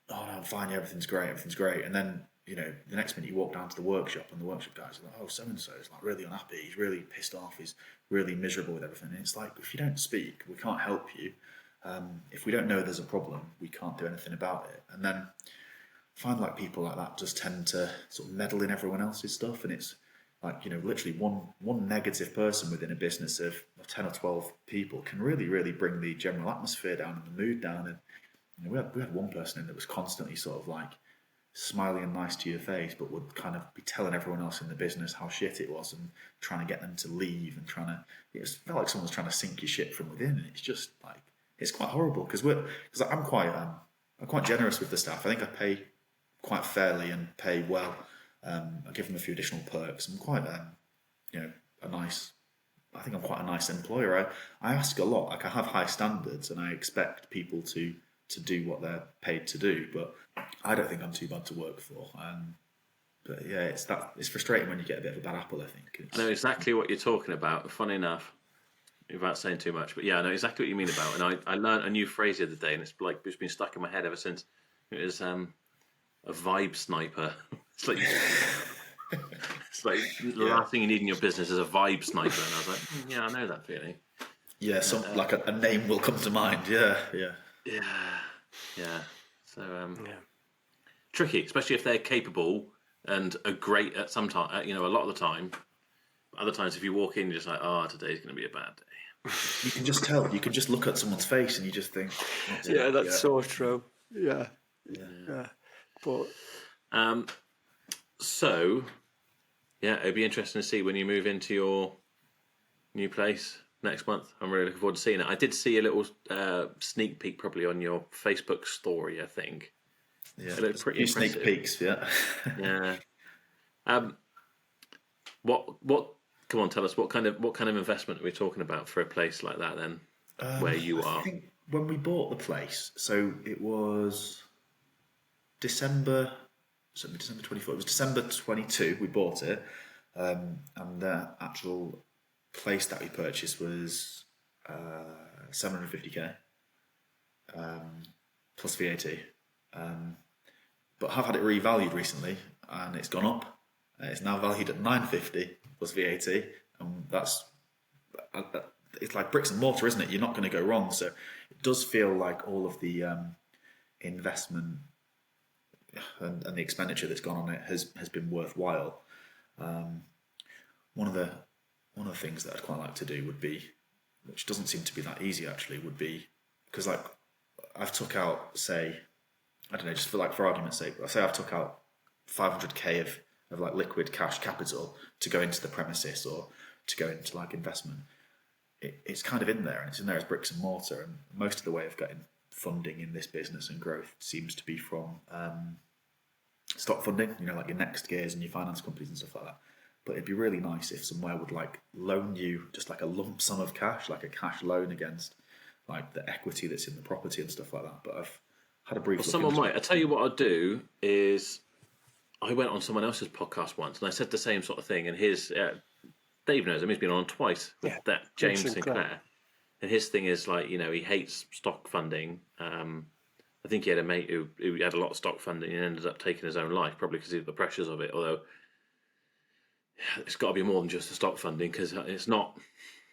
Speaker 2: no, I'm fine. Yeah, everything's great. And then the next minute you walk down to the workshop, and the workshop guys are like, "Oh, so and so is like really unhappy. He's really pissed off. He's really miserable with everything." And it's like, if you don't speak, we can't help you. If we don't know there's a problem, we can't do anything about it. And then I find like people like that just tend to sort of meddle in everyone else's stuff, and it's like literally one negative person within a business of 10 or 12 people can really bring the general atmosphere down and the mood down. And we had one person in that was constantly sort of like smiling and nice to your face, but would kind of be telling everyone else in the business how shit it was and trying to get them to leave, and it felt like someone was trying to sink your ship from within. And it's just like, it's quite horrible because I'm quite generous with the staff. I think I pay quite fairly and pay well. I give them a few additional perks. I'm quite I think I'm quite a nice employer. I ask a lot. Like, I have high standards, and I expect people to do what they're paid to do. But I don't think I'm too bad to work for. But yeah, it's frustrating when you get a bit of a bad apple, I think.
Speaker 1: I know exactly what you're talking about. Funny enough, without saying too much, but yeah, I know exactly what you mean about. And I learned a new phrase the other day, and it's been stuck in my head ever since. It was a vibe sniper. It's like the last thing you need in your business is a vibe sniper. And I was like, yeah, I know that feeling.
Speaker 2: Yeah, like a name will come to mind. Yeah.
Speaker 1: So tricky, especially if they're capable and are great at some time. A lot of the time. Other times, if you walk in, you're just like, oh, today's going to be a bad day.
Speaker 2: You can just tell. You can just look at someone's face and you just think,
Speaker 3: yeah, that's so true. Yeah. But
Speaker 1: so, yeah, it'd be interesting to see when you move into your new place next month. I'm really looking forward to seeing it. I did see a little sneak peek probably on your Facebook story, I think.
Speaker 2: Yeah,
Speaker 1: it looked pretty impressive.
Speaker 2: Sneak peeks, yeah.
Speaker 1: Yeah. What? Come on, tell us what kind of investment are we talking about for a place like that? Then, where you are.
Speaker 2: I think when we bought the place, so it was December 24. It was December 22. We bought it, and the actual place that we purchased was 750k plus VAT. But I've had it revalued recently, and it's gone up. It's now valued at 950 plus VAT, and it's like bricks and mortar, isn't it? You're not going to go wrong. So it does feel like all of the investment and the expenditure that's gone on it has been worthwhile. One of the things that I'd quite like to do would be, which doesn't seem to be that easy actually, would be, because like I've took out, say, I don't know, just for argument's sake, I say I've took out 500k of like liquid cash capital to go into the premises or to go into like investment. It's kind of in there, and it's in there as bricks and mortar, and most of the way of getting funding in this business and growth seems to be from stock funding, like your Next Gears and your finance companies and stuff like that. But it'd be really nice if somewhere would like loan you just like a lump sum of cash, like a cash loan against like the equity that's in the property and stuff like that. But I've had a brief look
Speaker 1: someone
Speaker 2: into
Speaker 1: might. I tell you what I'd do is, I went on someone else's podcast once and I said the same sort of thing, and his Dave knows him, he's been on twice with that James Sinclair. And his thing is like, he hates stock funding. I think he had a mate who had a lot of stock funding and ended up taking his own life, probably because of the pressures of it. Although it's got to be more than just the stock funding, because it's not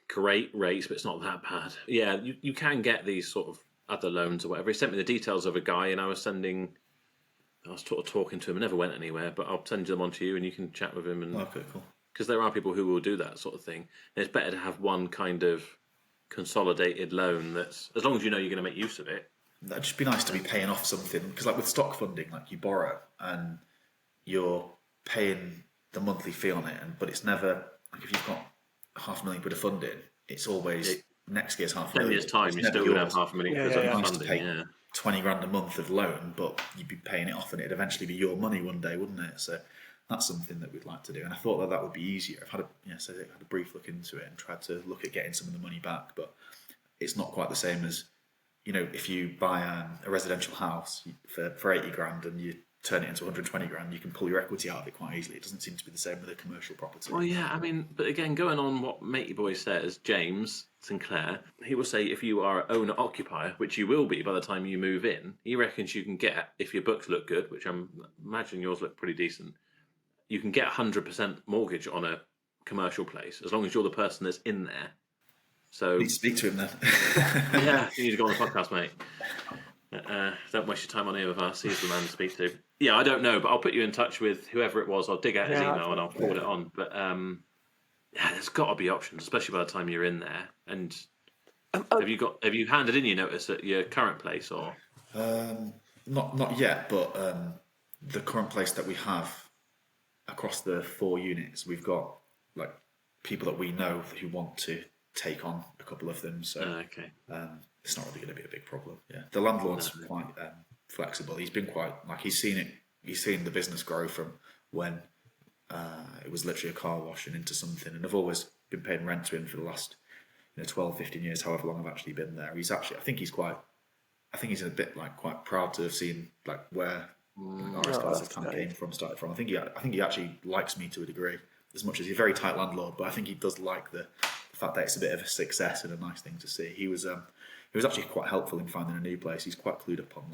Speaker 1: great rates, but it's not that bad. Yeah, you can get these sort of other loans or whatever. He sent me the details of a guy, and I was sort of talking to him. It never went anywhere, but I'll send them on to you, and you can chat with him. And
Speaker 2: okay, cool.
Speaker 1: because there are people who will do that sort of thing. And it's better to have one kind of consolidated loan that's, as long as you know you're going to make use of it.
Speaker 2: That'd just be nice to be paying off something, because like with stock funding, like you borrow and you're paying the monthly fee on it, but it's never like if you've got £500,000 of funding, it's always next year's £500,000.
Speaker 1: 10 years time,
Speaker 2: It's
Speaker 1: you're
Speaker 2: never
Speaker 1: still going to have
Speaker 2: yours.
Speaker 1: £500,000
Speaker 3: Yeah,
Speaker 1: because
Speaker 3: yeah,
Speaker 1: of
Speaker 3: yeah.
Speaker 2: Nice to
Speaker 1: funding.
Speaker 2: pay
Speaker 1: Yeah.
Speaker 2: 20 grand a month of loan, but you'd be paying it off and it'd eventually be your money one day, wouldn't it? So that's something that we'd like to do. And I thought that would be easier. I've had a brief look into it and tried to look at getting some of the money back, but it's not quite the same as, if you buy a residential house for 80 grand and you turn it into 120 grand, you can pull your equity out of it quite easily. It doesn't seem to be the same with a commercial property.
Speaker 1: Well, yeah, I mean, but again, going on what Matey Boy says, James Sinclair, he will say if you are an owner-occupier, which you will be by the time you move in, he reckons you can get, if your books look good, which I'm imagining yours look pretty decent, you can get 100% mortgage on a commercial place, as long as you're the person that's in there. So,
Speaker 2: You need to speak to him then.
Speaker 1: yeah, you need to go on the podcast, mate. Don't waste your time on here with us. He's the man to speak to. Yeah, I don't know, but I'll put you in touch with whoever it was. I'll dig out his email and I'll forward it on. But yeah, there's got to be options, especially by the time you're in there. And have you handed in your notice at your current place or?
Speaker 2: Not yet, but the current place that we have across the 4 units, we've got like people that we know who want to take on a couple of them. So
Speaker 1: Okay.
Speaker 2: it's not really going to be a big problem. Yeah, the landlord's quite flexible. He's been quite he's seen the business grow from when it was literally a car wash and into something, and I've always been paying rent to him for the last 12, 15 years, however long I've actually been there. He's actually, I think he's a bit quite proud to have seen where our stars kind of started from. I think he actually likes me to a degree, as much as he's a very tight landlord, but I think he does like the fact that it's a bit of a success and a nice thing to see. He was actually quite helpful in finding a new place. He's quite clued up on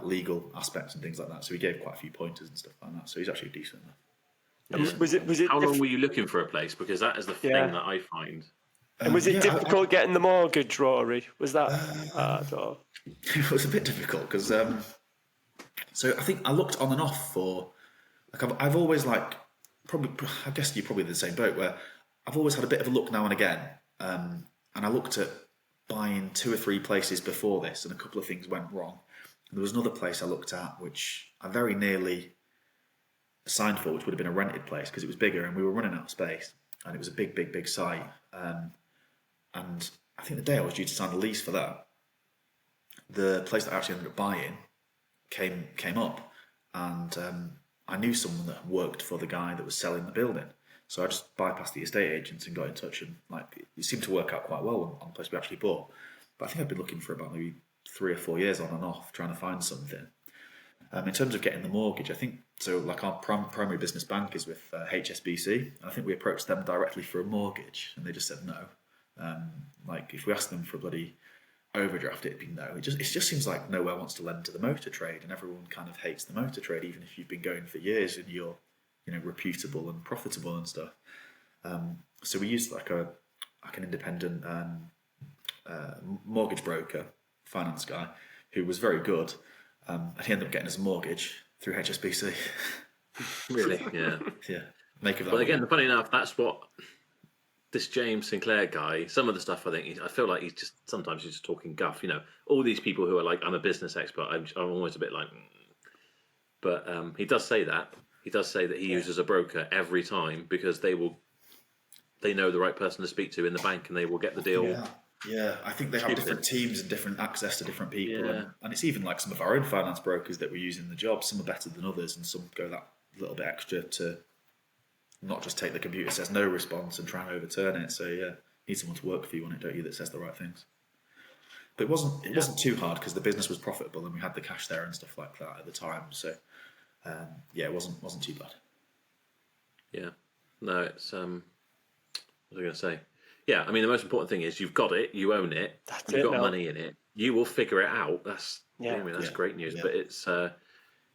Speaker 2: legal aspects and things like that. So he gave quite a few pointers and stuff like that. So he's actually decent enough.
Speaker 3: Was it?
Speaker 1: How long were you looking for a place? Because that is the thing that I find.
Speaker 3: And was it difficult getting the mortgage, Rory? Was that hard? Or?
Speaker 2: It was a bit difficult because so I think I looked on and off for I've always probably, I guess you're probably in the same boat, where I've always had a bit of a look now and again, and I looked at buying 2 or 3 places before this, and a couple of things went wrong. And there was another place I looked at which I very nearly signed for, which would have been a rented place because it was bigger and we were running out of space, and it was a big site. And I think the day I was due to sign the lease for that, the place that I actually ended up buying came up, and I knew someone that worked for the guy that was selling the building. So I just bypassed the estate agents and got in touch, and it seemed to work out quite well on the place we actually bought. But I think I've been looking for about maybe 3 or 4 years on and off trying to find something. In terms of getting the mortgage, I think so. Our primary business bank is with HSBC, and I think we approached them directly for a mortgage, and they just said no. If we asked them for a bloody overdraft, it'd be no. It just seems like nowhere wants to lend to the motor trade, and everyone kind of hates the motor trade, even if you've been going for years and you're reputable and profitable and stuff. So we used an independent mortgage broker, finance guy, who was very good, and he ended up getting us a mortgage through HSBC.
Speaker 1: Really? Yeah.
Speaker 2: Yeah. Make of that.
Speaker 1: But again, funny enough, that's what this James Sinclair guy, some of the stuff I feel like sometimes he's just talking guff. All these people who are like, I'm a business expert, I'm always a bit like, but he does say that. He does say that he uses a broker every time because they know the right person to speak to in the bank and they will get the deal.
Speaker 2: Yeah. I think they have different teams and different access to different people. Yeah. And it's even like some of our own finance brokers that we use in the job. Some are better than others, and some go that little bit extra to not just take the computer says no response and try and overturn it. So yeah, you need someone to work for you on it, don't you, that says the right things. But it wasn't too hard because the business was profitable and we had the cash there and stuff like that at the time. So it wasn't too bad.
Speaker 1: Yeah, no, it's what was I going to say? Yeah, I mean the most important thing is you've got it, you own it, you've got money in it, you will figure it out. That's great news. Yeah. But it's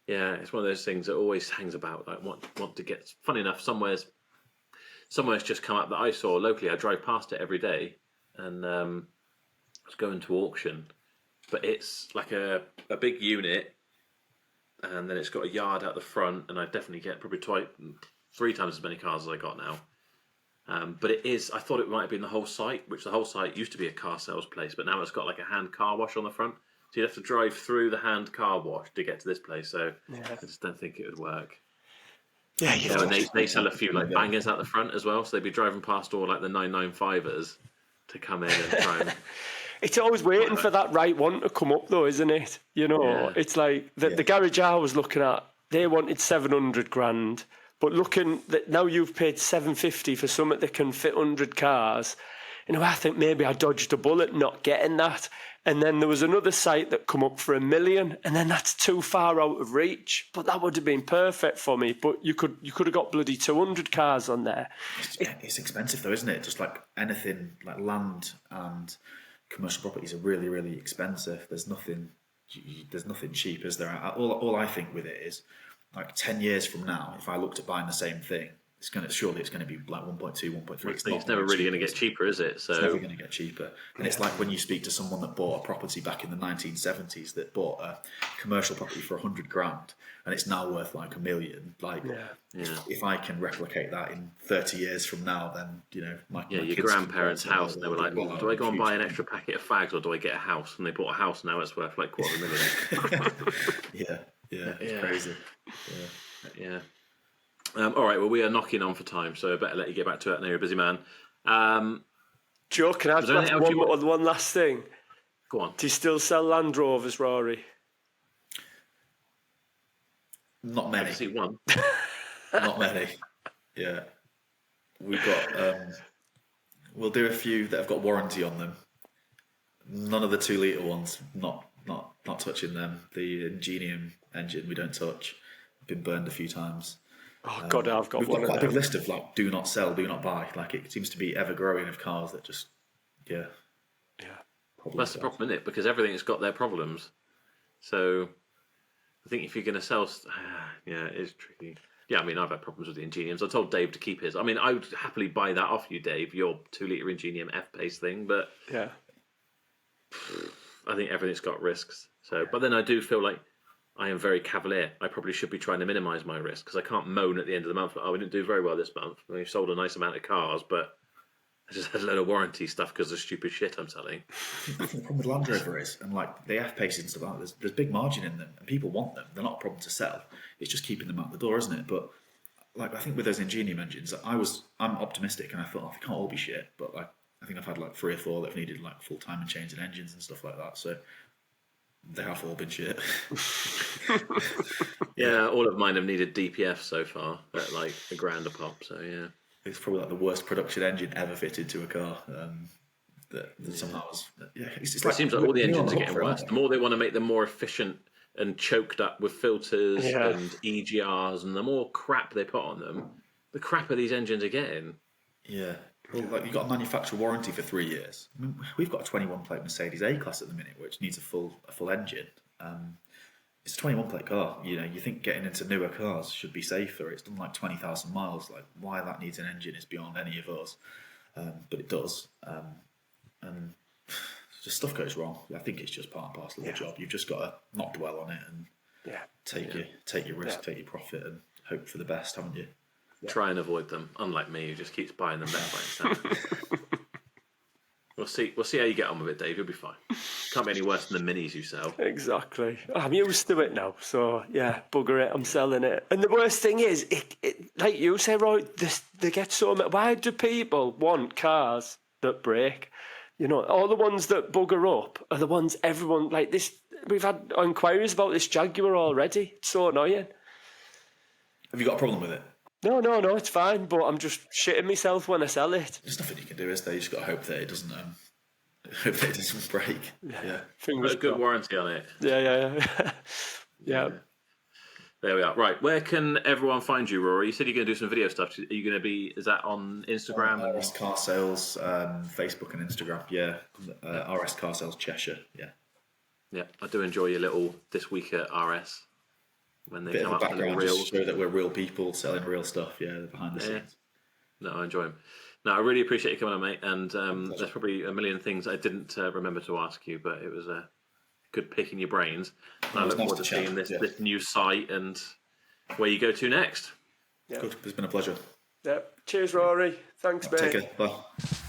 Speaker 1: it's one of those things that always hangs about. Like want to get. Funny enough, somewhere's just come up that I saw locally. I drive past it every day, and I was going to auction, but it's like a big unit, and then it's got a yard out the front, and I definitely get probably 3 times as many cars as I got now. But it is. I thought it might have been the whole site, which the whole site used to be a car sales place, but now it's got like a hand car wash on the front. So you'd have to drive through the hand car wash to get to this place. So I just don't think it would work.
Speaker 3: Yeah,
Speaker 1: and they sell a few like bangers out the front as well. So they'd be driving past all like the 995ers to come in and try and.
Speaker 3: It's always waiting for that right one to come up, though, isn't it? You know, it's like the garage I was looking at. They wanted 700 grand, but looking that now you've paid 750 for something that can fit 100 cars. You know, I think maybe I dodged a bullet not getting that. And then there was another site that come up for $1 million, and then that's too far out of reach. But that would have been perfect for me. But you could have got bloody 200 cars on there.
Speaker 2: It's expensive though, isn't it? Just like anything, like land and commercial properties are really, really expensive. There's nothing cheap, is there? All I think with it is, like 10 years from now, if I looked at buying the same thing, surely it's going to be like 1.2, 1.3.
Speaker 1: It's never really going to get cheaper, is it? So
Speaker 2: it's never going to get cheaper. And it's like when you speak to someone that bought a property back in the 1970s that bought a commercial property for 100 grand and it's now worth like $1 million. Like, if I can replicate that in 30 years from now, then my
Speaker 1: your
Speaker 2: kids
Speaker 1: grandparents' house, and they were like, well, "Do I go and buy an extra packet of fags, or do I get a house?" And they bought a house. Now it's worth like $250,000.
Speaker 2: It's crazy.
Speaker 1: Yeah. All right, well, we are knocking on for time, so I better let you get back to it. I know you're a busy man.
Speaker 3: Joe, can I just ask one last thing?
Speaker 1: Go on.
Speaker 3: Do you still sell Land Rovers, Rory?
Speaker 2: Not many.
Speaker 1: I see one.
Speaker 2: Not many. Yeah. We've got... we'll do a few that have got warranty on them. None of the 2-litre ones, not touching them. The Ingenium engine we don't touch. Been burned a few times.
Speaker 3: Oh God, I've got
Speaker 2: we've
Speaker 3: one.
Speaker 2: Got quite a big list of like do not sell, do not buy. Like it seems to be ever growing of cars that just
Speaker 1: That's the problem, isn't it? Because everything's got their problems. So I think if you're going to sell, it is tricky. Yeah, I mean, I've had problems with the Ingeniums. I told Dave to keep his. I mean, I would happily buy that off you, Dave, your 2-litre Ingenium F-Pace thing, but I think everything's got risks. So, but then I do feel like I am very cavalier. I probably should be trying to minimise my risk because I can't moan at the end of the month. We didn't do very well this month. We sold a nice amount of cars, but I just had a load of warranty stuff because of stupid shit I'm selling.
Speaker 2: I think the problem with Land Rover is, and like the F-Paces and stuff like that, there's big margin in them and people want them. They're not a problem to sell. It's just keeping them out the door, isn't it? But like I think with those Ingenium engines, I'm optimistic and I thought, they can't all be shit. But like I think I've had like 3 or 4 that have needed like full time and changing engines and stuff like that. So they have all been shit.
Speaker 1: Yeah, all of mine have needed DPF so far at like $1,000 a pop. So yeah,
Speaker 2: it's probably like the worst production engine ever fitted to a car. That somehow was. Yeah,
Speaker 1: it seems like all the engines are getting worse. The more they want to make them more efficient and choked up with filters and EGRs, and the more crap they put on them, the crappier these engines are getting.
Speaker 2: Yeah. Well, like you've got a manufacturer warranty for 3 years. I mean, we've got a 21-plate Mercedes A-Class at the minute, which needs a full engine. It's a 21-plate car. You think getting into newer cars should be safer. It's done like 20,000 miles. Like why that needs an engine is beyond any of us, but it does. And just stuff goes wrong. I think it's just part and parcel of the job. You've just got to not dwell on it and take your risk, take your profit, and hope for the best, haven't you?
Speaker 1: Try and avoid them. Unlike me, who just keeps buying them left, right, and centre. We'll see how you get on with it, Dave. You'll be fine. Can't be any worse than the minis you sell.
Speaker 3: Exactly. I'm used to it now, so bugger it. I'm selling it. And the worst thing is, it like you say, Roy, they get so much. Why do people want cars that break? All the ones that bugger up are the ones everyone like this. We've had inquiries about this Jaguar already. It's so annoying.
Speaker 2: Have you got a problem with it?
Speaker 3: No, it's fine, but I'm just shitting myself when I sell it.
Speaker 2: There's nothing you can do, is there? You just got to hope that it doesn't break. Yeah.
Speaker 1: Put a good warranty on it.
Speaker 3: Yeah.
Speaker 1: There we are. Right, where can everyone find you, Rory? You said you're going to do some video stuff. Are you going to be? Is that on Instagram?
Speaker 2: RS Car Sales, Facebook and Instagram. Yeah, RS Car Sales Cheshire. Yeah.
Speaker 1: I do enjoy your little this week at RS. When they
Speaker 2: Bit
Speaker 1: come
Speaker 2: of a
Speaker 1: up with the
Speaker 2: background
Speaker 1: reels.
Speaker 2: just to show that we're real people selling real stuff. Yeah, behind the scenes.
Speaker 1: No, I enjoy them. No, I really appreciate you coming on, mate. And there's probably a million things I didn't remember to ask you, but it was good picking your brains. And I look forward to seeing this new site and where you go to next.
Speaker 3: Yeah.
Speaker 2: Good. It's been a pleasure.
Speaker 3: Yeah. Cheers, Rory. Thanks, mate.
Speaker 2: Take care. Bye.